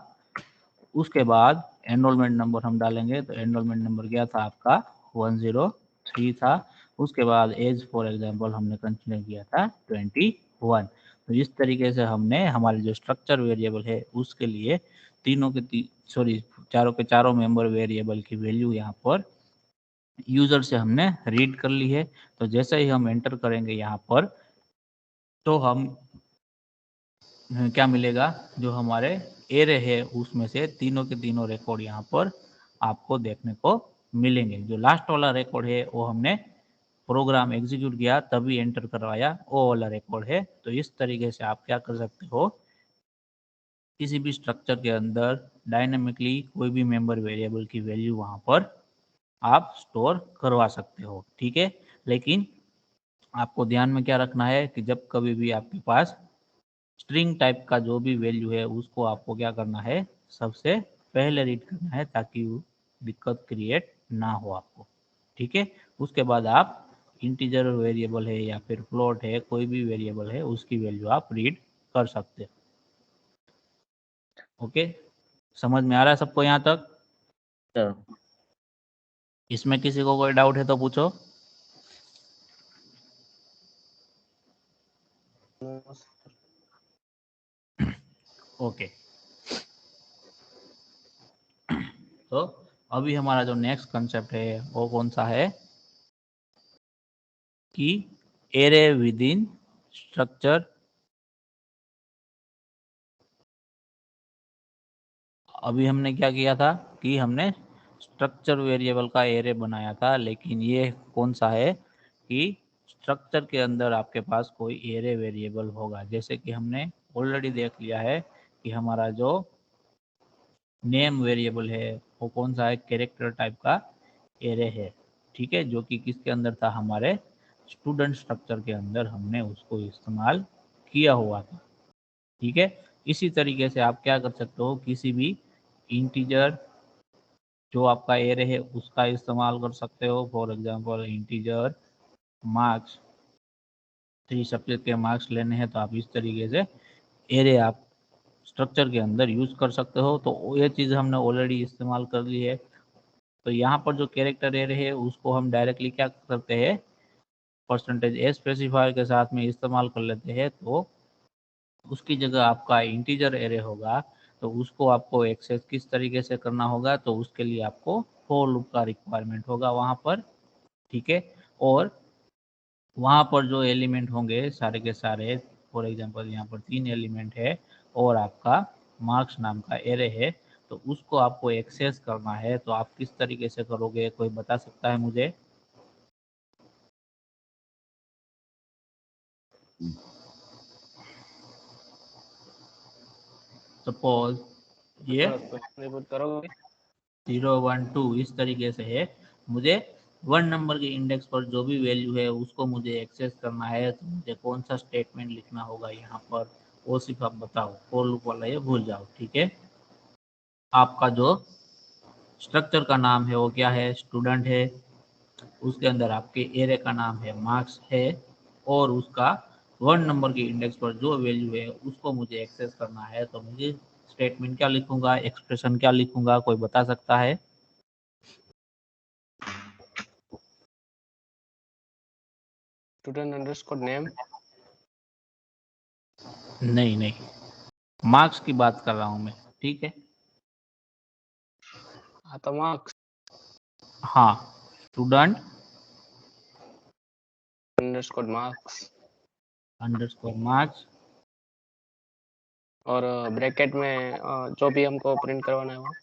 उसके बाद एनरोलमेंट नंबर हम डालेंगे। तो एनरोलमेंट नंबर क्या था आपका, 103 था। उसके बाद एज फॉर एग्जांपल हमने कंसीडर किया था 21। तो इस तरीके से हमने हमारे जो स्ट्रक्चर वेरिएबल है उसके लिए तीनों के चारों के चारों मेंबर वेरिएबल की वैल्यू यहाँ पर यूजर से हमने रीड कर ली है। तो जैसे ही हम एंटर करेंगे यहाँ पर, तो हम क्या मिलेगा, जो हमारे एरे है उसमें से तीनों के तीनों रिकॉर्ड यहाँ पर आपको देखने को मिलेंगे। जो लास्ट वाला रिकॉर्ड है वो हमने प्रोग्राम एग्जीक्यूट किया तभी एंटर करवाया, वो वाला रिकॉर्ड है। तो इस तरीके से आप क्या कर सकते हो, किसी भी स्ट्रक्चर के अंदर डायनेमिकली कोई भी मेंबर वेरिएबल की वैल्यू वहां पर आप स्टोर करवा सकते हो, ठीक है। लेकिन आपको ध्यान में क्या रखना है कि जब कभी भी आपके पास स्ट्रिंग टाइप का जो भी वैल्यू है उसको आपको क्या करना है, सबसे पहले रीड करना है, ताकि वो दिक्कत क्रिएट ना हो आपको, ठीक है। उसके बाद आप इंटीजर वेरिएबल है या फिर फ्लोट है, कोई भी वेरिएबल है उसकी वैल्यू आप रीड कर सकते हो। ओके, समझ में आ रहा है सबको यहाँ तक? इसमें किसी को कोई डाउट है तो पूछो। ओके, तो अभी हमारा जो नेक्स्ट कंसेप्ट है वो कौन सा है कि एरे विद इन स्ट्रक्चर। अभी हमने क्या किया था कि हमने स्ट्रक्चर वेरिएबल का एरे बनाया था, लेकिन ये कौन सा है कि स्ट्रक्चर के अंदर आपके पास कोई एरे वेरिएबल होगा। जैसे कि हमने ऑलरेडी देख लिया है कि हमारा जो नेम वेरिएबल है वो कौन सा है, कैरेक्टर टाइप का एरे है, ठीक है, जो कि किसके अंदर था, हमारे स्टूडेंट स्ट्रक्चर के अंदर हमने उसको इस्तेमाल किया हुआ था, ठीक है। इसी तरीके से आप क्या कर सकते हो, किसी भी इंटीजर जो आपका एरे है उसका इस्तेमाल कर सकते हो। For example integer marks, 3 subject के मार्क्स लेने हैं तो आप इस तरीके से एरे आप स्ट्रक्चर के अंदर यूज कर सकते हो। तो ये चीज़ हमने ऑलरेडी इस्तेमाल कर ली है। तो यहाँ पर जो कैरेक्टर एरे है उसको हम डायरेक्टली क्या करते हैं, परसेंटेज ए स्पेसिफायर के साथ में इस्तेमाल कर लेते हैं। तो उसकी जगह आपका इंटीजर एरे होगा, तो उसको आपको एक्सेस किस तरीके से करना होगा, तो उसके लिए आपको फॉर लूप का रिक्वायरमेंट होगा वहाँ पर, ठीक है। और वहाँ पर जो एलिमेंट होंगे सारे के सारे, फॉर एग्जांपल यहाँ पर 3 एलिमेंट है और आपका मार्क्स नाम का एरे है, तो उसको आपको एक्सेस करना है। तो आप किस तरीके से करोगे, कोई बता सकता है मुझे? सपोज ये करोगे 0 1 2 इस तरीके से है, मुझे 1 नंबर के इंडेक्स पर जो भी वैल्यू है उसको मुझे एक्सेस करना है, तो मुझे कौन सा स्टेटमेंट लिखना होगा यहाँ पर, वो सिर्फ आप बताओ। फॉर लूप वाला ये भूल जाओ, ठीक है। आपका जो स्ट्रक्चर का नाम है वो क्या है, स्टूडेंट है। उसके अंदर आपके एरे का नाम है मार्क्स है, और उसका 1 नंबर के इंडेक्स पर जो वैल्यू है उसको मुझे एक्सेस करना है। तो मुझे स्टेटमेंट क्या लिखूंगा, एक्सप्रेशन क्या लिखूंगा, कोई बता सकता है? स्टूडेंट अंडरस्कोर नेम नहीं नहीं, मार्क्स की बात कर रहा हूं मैं, ठीक है। हाँ तो मार्क्स हाँ, student underscore marks underscore marks, और ब्रैकेट में जो भी हमको प्रिंट करवाना है वो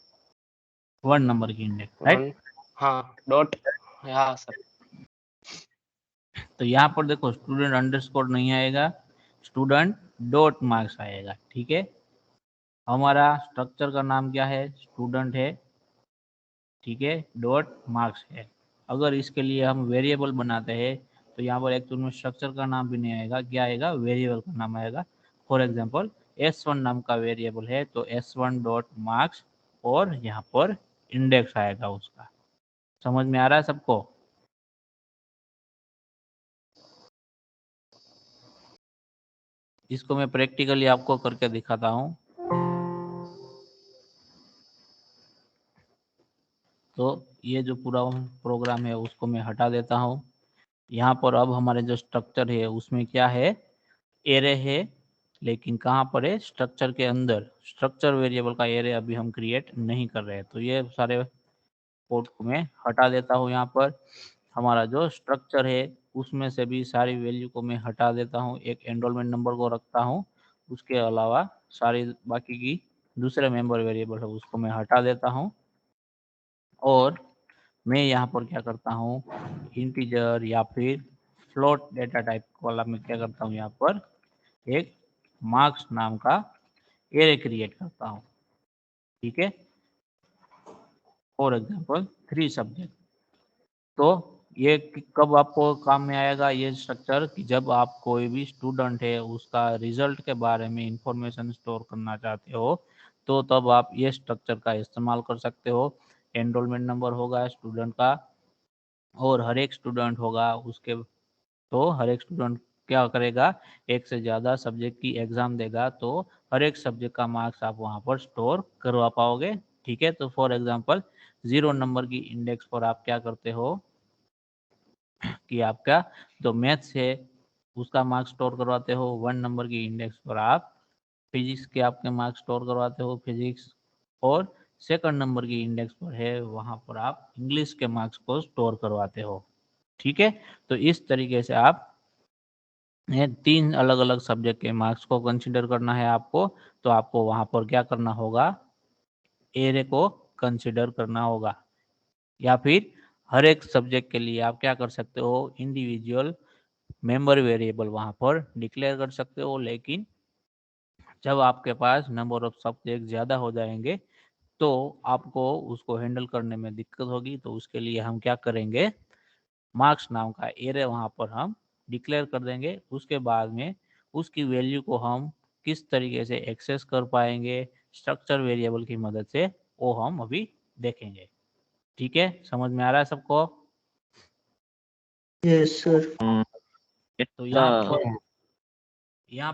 1 नंबर की इंडेक्स, राइट। 1 हाँ डॉट हाँ सर तो यहाँ पर देखो स्टूडेंट अंडरस्कोर नहीं आएगा, स्टूडेंट डॉट मार्क्स आएगा, ठीक है। हमारा स्ट्रक्चर का नाम क्या है, स्टूडेंट है, ठीक है, डॉट मार्क्स है। अगर इसके लिए हम वेरिएबल बनाते हैं तो यहाँ पर एक्चुअल में स्ट्रक्चर का नाम भी नहीं आएगा, क्या आएगा, वेरिएबल का नाम आएगा। फॉर एग्जांपल S1 नाम का वेरिएबल है तो S1 डॉट मार्क्स, और यहाँ पर इंडेक्स आएगा उसका। समझ में आ रहा है सबको? इसको मैं प्रैक्टिकली आपको करके दिखाता हूँ। तो ये जो पूरा प्रोग्राम है उसको मैं हटा देता हूँ। यहाँ पर अब हमारे जो स्ट्रक्चर है उसमें क्या है, एरे है, लेकिन कहाँ पर है, स्ट्रक्चर के अंदर। स्ट्रक्चर वेरिएबल का एरे अभी हम क्रिएट नहीं कर रहे हैं, तो ये सारे कोड को मैं हटा देता हूँ। यहाँ पर हमारा जो स्ट्रक्चर है उसमें से भी सारी वैल्यू को मैं हटा देता हूँ, एक एनरोलमेंट नंबर को रखता हूँ, उसके अलावा सारी बाकी की दूसरे मेंबर वेरिएबल है उसको मैं हटा देता हूँ। और मैं यहाँ पर क्या करता हूँ, इंटीजर या फिर फ्लोट डेटा टाइप वाला मैं क्या करता हूँ, यहाँ पर एक मार्क्स नाम का एरे क्रिएट करता हूँ। ठीक है। For example 3 subject. तो ये कब आपको काम में आएगा ये स्ट्रक्चर, कि जब आप कोई भी स्टूडेंट है उसका रिजल्ट के बारे में इंफॉर्मेशन स्टोर करना चाहते हो तो तब आप ये स्ट्रक्चर का इस्तेमाल कर सकते हो। एनरोलमेंट नंबर होगा स्टूडेंट का, और हर एक स्टूडेंट होगा उसके, तो हर एक स्टूडेंट क्या करेगा, एक से ज़्यादा सब्जेक्ट की एग्जाम देगा तो हर एक सब्जेक्ट का मार्क्स आप वहाँ पर स्टोर करवा पाओगे। ठीक है। तो फॉर एग्जांपल 0 नंबर की इंडेक्स पर आप क्या करते हो कि आपका जो मैथ्स है उसका मार्क्स स्टोर करवाते हो। 1 नंबर की इंडेक्स पर आप फिजिक्स के आपके मार्क्स स्टोर करवाते हो, फिजिक्स। और सेकंड नंबर की इंडेक्स पर है वहाँ पर आप इंग्लिश के मार्क्स को स्टोर करवाते हो। ठीक है। तो इस तरीके से आप ये 3 अलग अलग सब्जेक्ट के मार्क्स को कंसीडर करना है आपको, तो आपको वहां पर क्या करना होगा, एरे को कंसीडर करना होगा। या फिर हर एक सब्जेक्ट के लिए आप क्या कर सकते हो, इंडिविजुअल मेंबर वेरिएबल वहां पर डिक्लेयर कर सकते हो। लेकिन जब आपके पास नंबर ऑफ सब्जेक्ट ज़्यादा हो जाएंगे तो आपको उसको हैंडल करने में दिक्कत होगी। तो उसके लिए हम क्या करेंगे, मार्क्स नाम का एरे वहां पर हम डिक्लेयर कर देंगे। उसके बाद में उसकी वैल्यू को हम किस तरीके से एक्सेस कर पाएंगे स्ट्रक्चर वेरिएबल की मदद से, वो हम अभी देखेंगे। ठीक है, समझ में आ रहा है सबको? Yes sir. तो यहाँ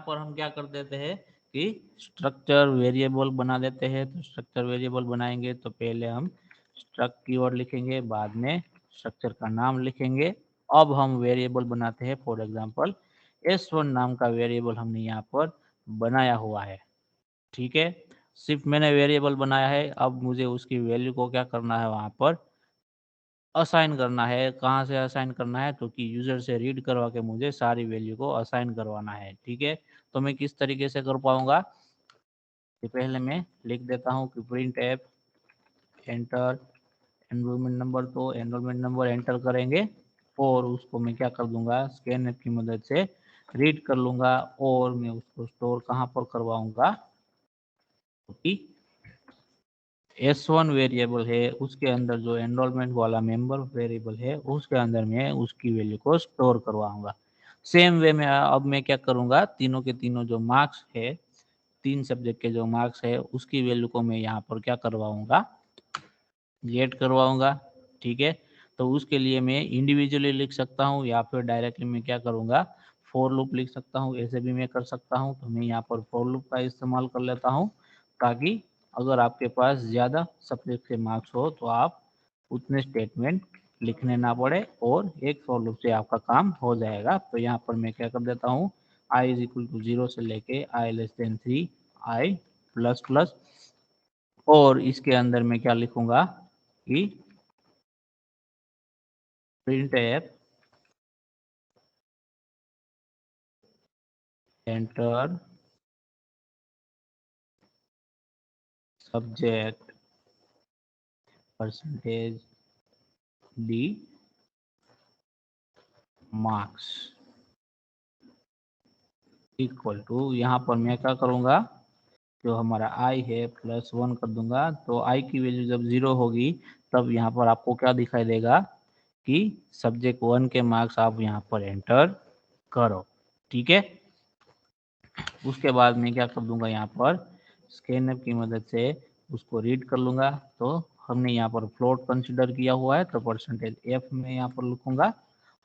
पर हम क्या कर देते हैं कि स्ट्रक्चर वेरिएबल बना देते हैं। तो स्ट्रक्चर वेरिएबल बनाएंगे तो पहले हम स्ट्रक्ट कीवर्ड लिखेंगे, बाद में स्ट्रक्चर का नाम लिखेंगे। अब हम वेरिएबल बनाते हैं। फॉर एग्जांपल S1 नाम का वेरिएबल हमने यहाँ पर बनाया हुआ है। ठीक है, सिर्फ मैंने वेरिएबल बनाया है। अब मुझे उसकी वैल्यू को क्या करना है, वहाँ पर असाइन करना है। कहाँ से असाइन करना है, तो कि यूजर से रीड करवा के मुझे सारी वैल्यू को असाइन करवाना है। ठीक है, तो मैं किस तरीके से कर पाऊंगा, कि पहले मैं लिख देता हूँ कि print f enter enrolment number. तो एनरोलमेंट नंबर एंटर करेंगे और उसको मैं क्या कर दूंगा, स्कैन एफ की मदद से रीड कर लूंगा। और मैं उसको स्टोर कहाँ पर करवाऊंगा, क्योंकि S1 वेरिएबल है उसके अंदर जो एनरोलमेंट वाला मेंबर वेरिएबल है उसके अंदर मैं उसकी वैल्यू को स्टोर करवाऊंगा। सेम वे में अब मैं क्या करूंगा, तीनों के तीनों जो मार्क्स है, 3 सब्जेक्ट के जो मार्क्स है उसकी वैल्यू को मैं यहाँ पर क्या करवाऊंगा, गेट करवाऊंगा। ठीक है, तो उसके लिए मैं इंडिविजुअली लिख सकता हूँ या फिर डायरेक्टली मैं क्या करूंगा, फॉर लूप लिख सकता हूँ। ऐसे भी मैं कर सकता हूँ। तो मैं यहाँ पर फॉर लूप का इस्तेमाल कर लेता हूँ, ताकि अगर आपके पास ज़्यादा सब्जेक्ट के मार्क्स हो तो आप उतने स्टेटमेंट लिखने ना पड़े और एक फॉर लूप से आपका काम हो जाएगा। तो यहाँ पर मैं क्या कर देता हूँ, i इज इक्वल टू 0 से लेके i less than 3, i plus plus, और इसके अंदर मैं क्या लिखूंगा कि print f enter subject percentage d marks equal to, यहाँ पर मैं क्या करूँगा, जो हमारा i है +1 कर दूंगा। तो i की वैल्यू जब 0 होगी तब यहाँ पर आपको क्या दिखाई देगा कि सब्जेक्ट 1 के मार्क्स आप यहाँ पर एंटर करो। ठीक है, उसके बाद मैं क्या कर दूंगा, यहाँ पर स्कैनर की मदद से उसको रीड कर लूंगा। तो हमने यहाँ पर फ्लोट कंसीडर किया हुआ है तो परसेंटेज एफ में यहाँ पर लिखूंगा।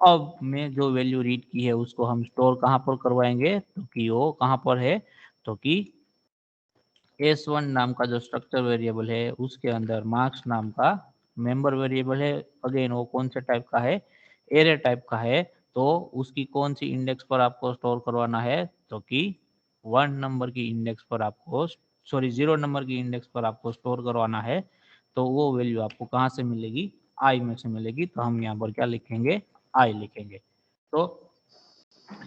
अब मैं जो वैल्यू रीड की है उसको हम स्टोर कहाँ पर करवाएंगे, तो कि वो कहाँ पर है, तो कि S1 नाम का जो स्ट्रक्चर वेरिएबल है उसके अंदर मार्क्स नाम का मेंबर वेरिएबल है। अगेन वो कौन से टाइप का है, एरे टाइप का है। तो उसकी कौन सी इंडेक्स पर आपको स्टोर करवाना है, तो कि 1 नंबर की इंडेक्स पर आपको, सॉरी 0 नंबर की इंडेक्स पर आपको स्टोर करवाना है। तो वो वैल्यू आपको कहाँ से मिलेगी, आई में से मिलेगी। तो हम यहाँ पर क्या लिखेंगे, आई लिखेंगे। तो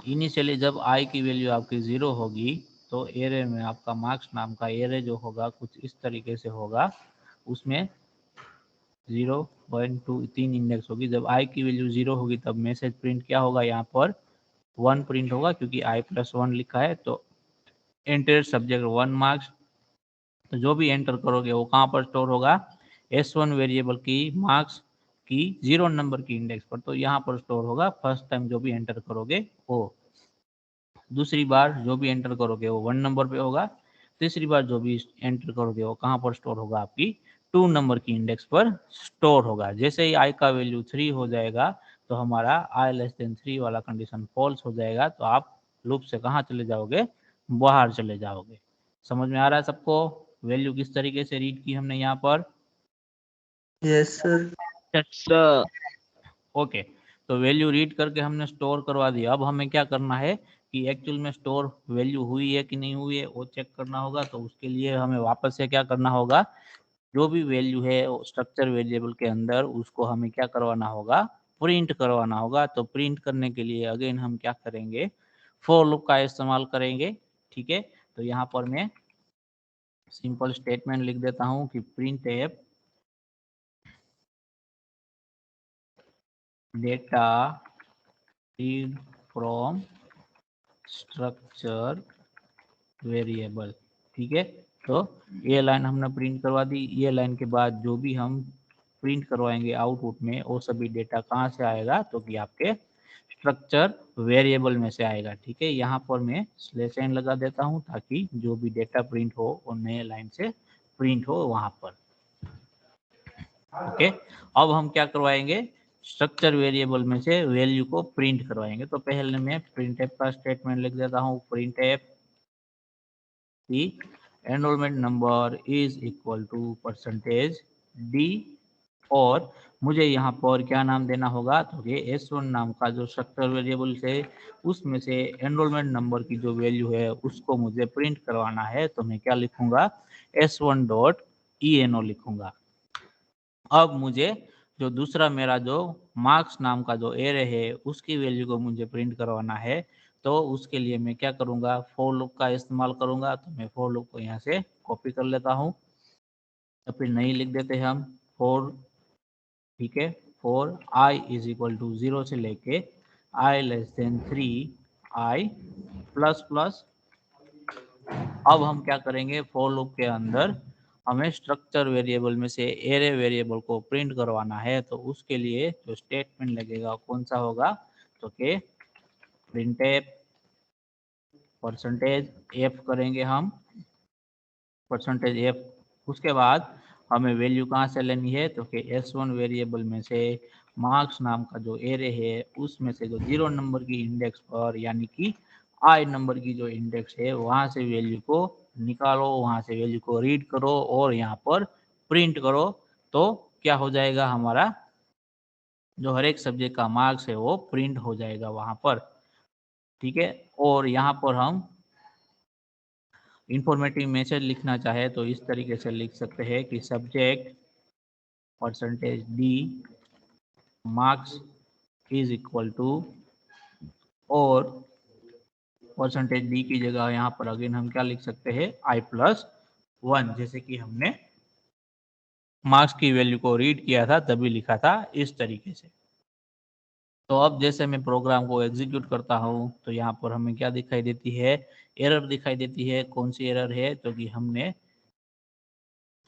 इनिशियली जब आई की वैल्यू आपकी 0 होगी तो एरे में आपका मार्क्स नाम का एरे जो होगा कुछ इस तरीके से होगा। उसमें 0, 1, 2 3 इंडेक्स होगी। जब आई की वैल्यू 0 होगी तब मैसेज प्रिंट क्या होगा, यहाँ पर 1 प्रिंट होगा क्योंकि i +1 लिखा है। तो एंटर सब्जेक्ट 1 मार्क्स। तो जो भी एंटर करोगे वो कहाँ पर स्टोर होगा, S1 वेरिएबल की मार्क्स की 0 नंबर की इंडेक्स पर, तो यहाँ पर स्टोर होगा फर्स्ट टाइम जो भी एंटर करोगे वो। दूसरी बार जो भी एंटर करोगे वो 1 नंबर पे होगा। तीसरी बार जो भी एंटर करोगे वो कहाँ पर स्टोर होगा, आपकी 2 नंबर की इंडेक्स पर स्टोर होगा। जैसे ही i का वैल्यू 3 हो जाएगा तो हमारा i<3 वाला कंडीशन फॉल्स हो जाएगा, तो आप लूप से कहाँ चले जाओगे, बाहर चले जाओगे। समझ में आ रहा है सबको वैल्यू किस तरीके से रीड की हमने यहाँ पर? Yes sir. सर ओके, तो वैल्यू रीड करके हमने स्टोर करवा दिया। अब हमें क्या करना है कि एक्चुअल में स्टोर वैल्यू हुई है कि नहीं हुई है वो चेक करना होगा। तो उसके लिए हमें वापस से क्या करना होगा, जो भी वैल्यू है स्ट्रक्चर वेरिएबल के अंदर उसको हमें क्या करवाना होगा, प्रिंट करवाना होगा। तो प्रिंट करने के लिए अगेन हम क्या करेंगे, फॉर लूप का इस्तेमाल करेंगे। ठीक है, तो यहाँ पर मैं सिंपल स्टेटमेंट लिख देता हूँ कि print F data read from structure variable. ठीक है, तो ये लाइन हमने प्रिंट करवा दी। ये लाइन के बाद जो भी हम प्रिंट करवाएंगे आउटपुट में वो सभी डेटा कहाँ से आएगा, तो कि आपके स्ट्रक्चर वेरिएबल में से आएगा। ठीक है, यहाँ पर मैं /n लगा देता हूँ ताकि जो भी डेटा प्रिंट हो वो नए लाइन से प्रिंट हो वहां पर। ओके, अब हम क्या करवाएंगे, स्ट्रक्चर वेरिएबल में से वैल्यू को प्रिंट करवाएंगे। तो पहले मैं printf का स्टेटमेंट लिख देता हूँ, printf की enrolment number is equal to %d, और मुझे यहाँ पर क्या नाम देना होगा, तो ये S1 नाम का जो स्ट्रक्चर वेरिएबल है उसमें से एनरोलमेंट नंबर की जो वैल्यू है उसको मुझे प्रिंट करवाना है। तो मैं क्या लिखूंगा, S1.eno लिखूंगा। अब मुझे जो दूसरा मेरा जो मार्क्स नाम का जो एरे है उसकी वैल्यू को मुझे प्रिंट करवाना है। तो उसके लिए मैं क्या करूंगा, फॉर लूप का इस्तेमाल करूंगा। तो मैं फॉर लूप को यहाँ से कॉपी कर लेता हूँ, तो फिर नहीं लिख देते हम फॉर। ठीक है, for i is equal to 0 से लेके i<3 i प्लस प्लस। अब हम क्या करेंगे, फॉर लूप के अंदर हमें स्ट्रक्चर वेरिएबल में से एरे वेरिएबल को प्रिंट करवाना है। तो उसके लिए जो स्टेटमेंट लगेगा कौन सा होगा, तो के printf %f करेंगे हम, %f। उसके बाद हमें वैल्यू कहाँ से लेनी है, तो कि S1 वेरिएबल में से मार्क्स नाम का जो एरे है उसमें से जो 0 नंबर की इंडेक्स पर यानी कि i नंबर की जो इंडेक्स है वहां से वैल्यू को निकालो, वहां से वैल्यू को रीड करो और यहाँ पर प्रिंट करो। तो क्या हो जाएगा, हमारा जो हर एक सब्जेक्ट का मार्क्स है वो प्रिंट हो जाएगा वहां पर। ठीक है, और यहाँ पर हम इंफॉर्मेटिव मैसेज लिखना चाहे तो इस तरीके से लिख सकते हैं कि subject %d marks is equal to, और %d की जगह यहाँ पर अगेन हम क्या लिख सकते हैं, i+1, जैसे कि हमने मार्क्स की वैल्यू को रीड किया था तभी लिखा था इस तरीके से। तो अब जैसे मैं प्रोग्राम को एग्जीक्यूट करता हूँ तो यहाँ पर हमें क्या दिखाई देती है, एरर दिखाई देती है। कौन सी एरर है, तो कि हमने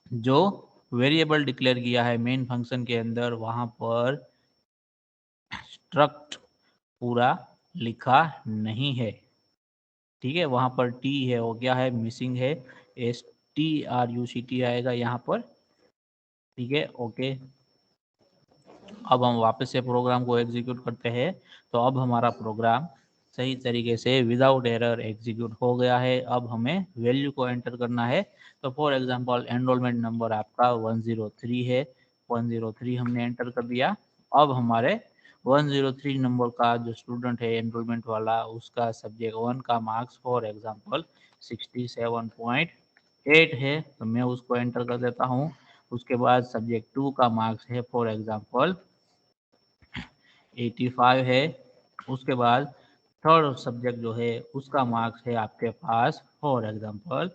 जो वेरिएबल डिक्लेयर किया है मेन फंक्शन के अंदर वहां पर स्ट्रक्ट पूरा लिखा नहीं है। ठीक है, वहां पर टी है वो क्या है, मिसिंग है, STRUCT आएगा यहाँ पर। ठीक है, ओके। अब हम वापस से प्रोग्राम को एग्जीक्यूट करते हैं। तो अब हमारा प्रोग्राम सही तरीके से विदाउट एरर एग्जीक्यूट हो गया है। अब हमें वैल्यू को एंटर करना है। तो फॉर एग्जांपल एनरोलमेंट नंबर आपका 103 है, 103 हमने एंटर कर दिया। अब हमारे 103 नंबर का जो स्टूडेंट है एनरोलमेंट वाला उसका सब्जेक्ट 1 का मार्क्स फॉर एग्जांपल 67.8 है, तो मैं उसको एंटर कर देता हूँ। उसके बाद सब्जेक्ट 2 का मार्क्स है फॉर एग्जांपल 85 है। उसके बाद थर्ड सब्जेक्ट जो है उसका मार्क्स है आपके पास फॉर एग्जांपल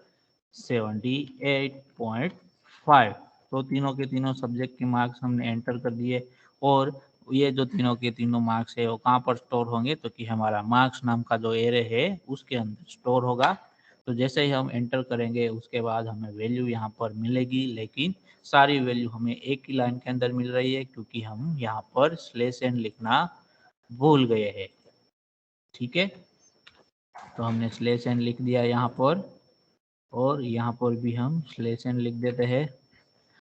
78.5। तो तीनों के तीनों सब्जेक्ट के मार्क्स हमने एंटर कर दिए, और ये जो तीनों के तीनों मार्क्स है वो कहाँ पर स्टोर होंगे, तो कि हमारा मार्क्स नाम का जो एरे है उसके अंदर स्टोर होगा। तो जैसे ही हम एंटर करेंगे उसके बाद हमें वैल्यू यहाँ पर मिलेगी, लेकिन सारी वैल्यू हमें एक ही लाइन के अंदर मिल रही है क्योंकि हम यहाँ पर स्लैश एन लिखना भूल गए हैं। ठीक है, तो हमने स्लैश एन लिख दिया यहाँ पर, और यहाँ पर भी हम स्लैश एन लिख देते हैं।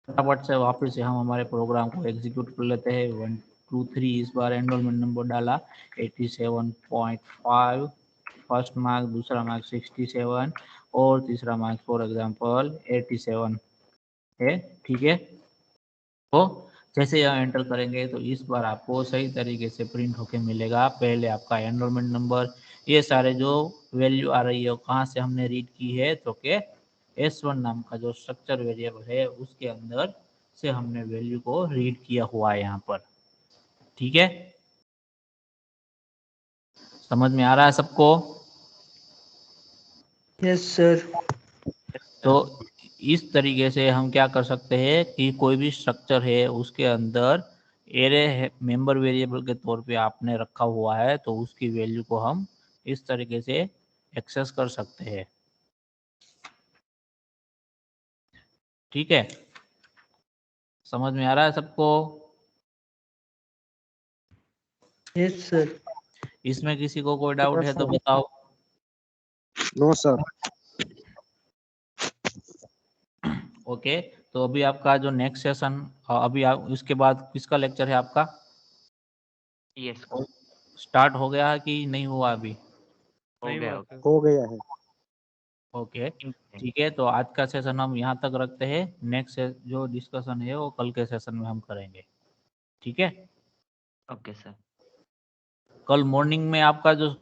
फटाफट से वापस से हम हमारे प्रोग्राम को एग्जीक्यूट कर लेते हैं। 1 2 3 इस बार एनरोलमेंट नंबर डाला 87.5, फर्स्ट मार्क, दूसरा मार्क 67 और तीसरा मार्क फॉर एग्जांपल 87 है। ठीक है, तो जैसे यहाँ एंटर करेंगे तो इस बार आपको सही तरीके से प्रिंट होके मिलेगा। पहले आपका एनरोलमेंट नंबर, ये सारे जो वैल्यू आ रही है कहाँ से हमने रीड की है, तो के S1 नाम का जो स्ट्रक्चर वेरिएबल है उसके अंदर से हमने वैल्यू को रीड किया हुआ है यहाँ पर। ठीक है, समझ में आ रहा है सबको? Yes sir. तो इस तरीके से हम क्या कर सकते हैं कि कोई भी स्ट्रक्चर है उसके अंदर एरे मेंबर वेरिएबल के तौर पे आपने रखा हुआ है, तो उसकी वैल्यू को हम इस तरीके से एक्सेस कर सकते हैं। ठीक है, समझ में आ रहा है सबको? Yes sir. इसमें किसी को कोई डाउट है तो बताओ। No sir. ओके, तो अभी आपका जो नेक्स्ट सेशन, अभी आप इसके बाद किसका लेक्चर है आपका? यस स्टार्ट हो गया है कि नहीं हुआ अभी? हो नहीं गया हुआ हो सर। हो गया है। ओके, गया। ठीक है, तो आज का सेशन हम यहाँ तक रखते हैं। नेक्स्ट जो डिस्कशन है वो कल के सेशन में हम करेंगे। ठीक है, ओके सर। कल मॉर्निंग में आपका जो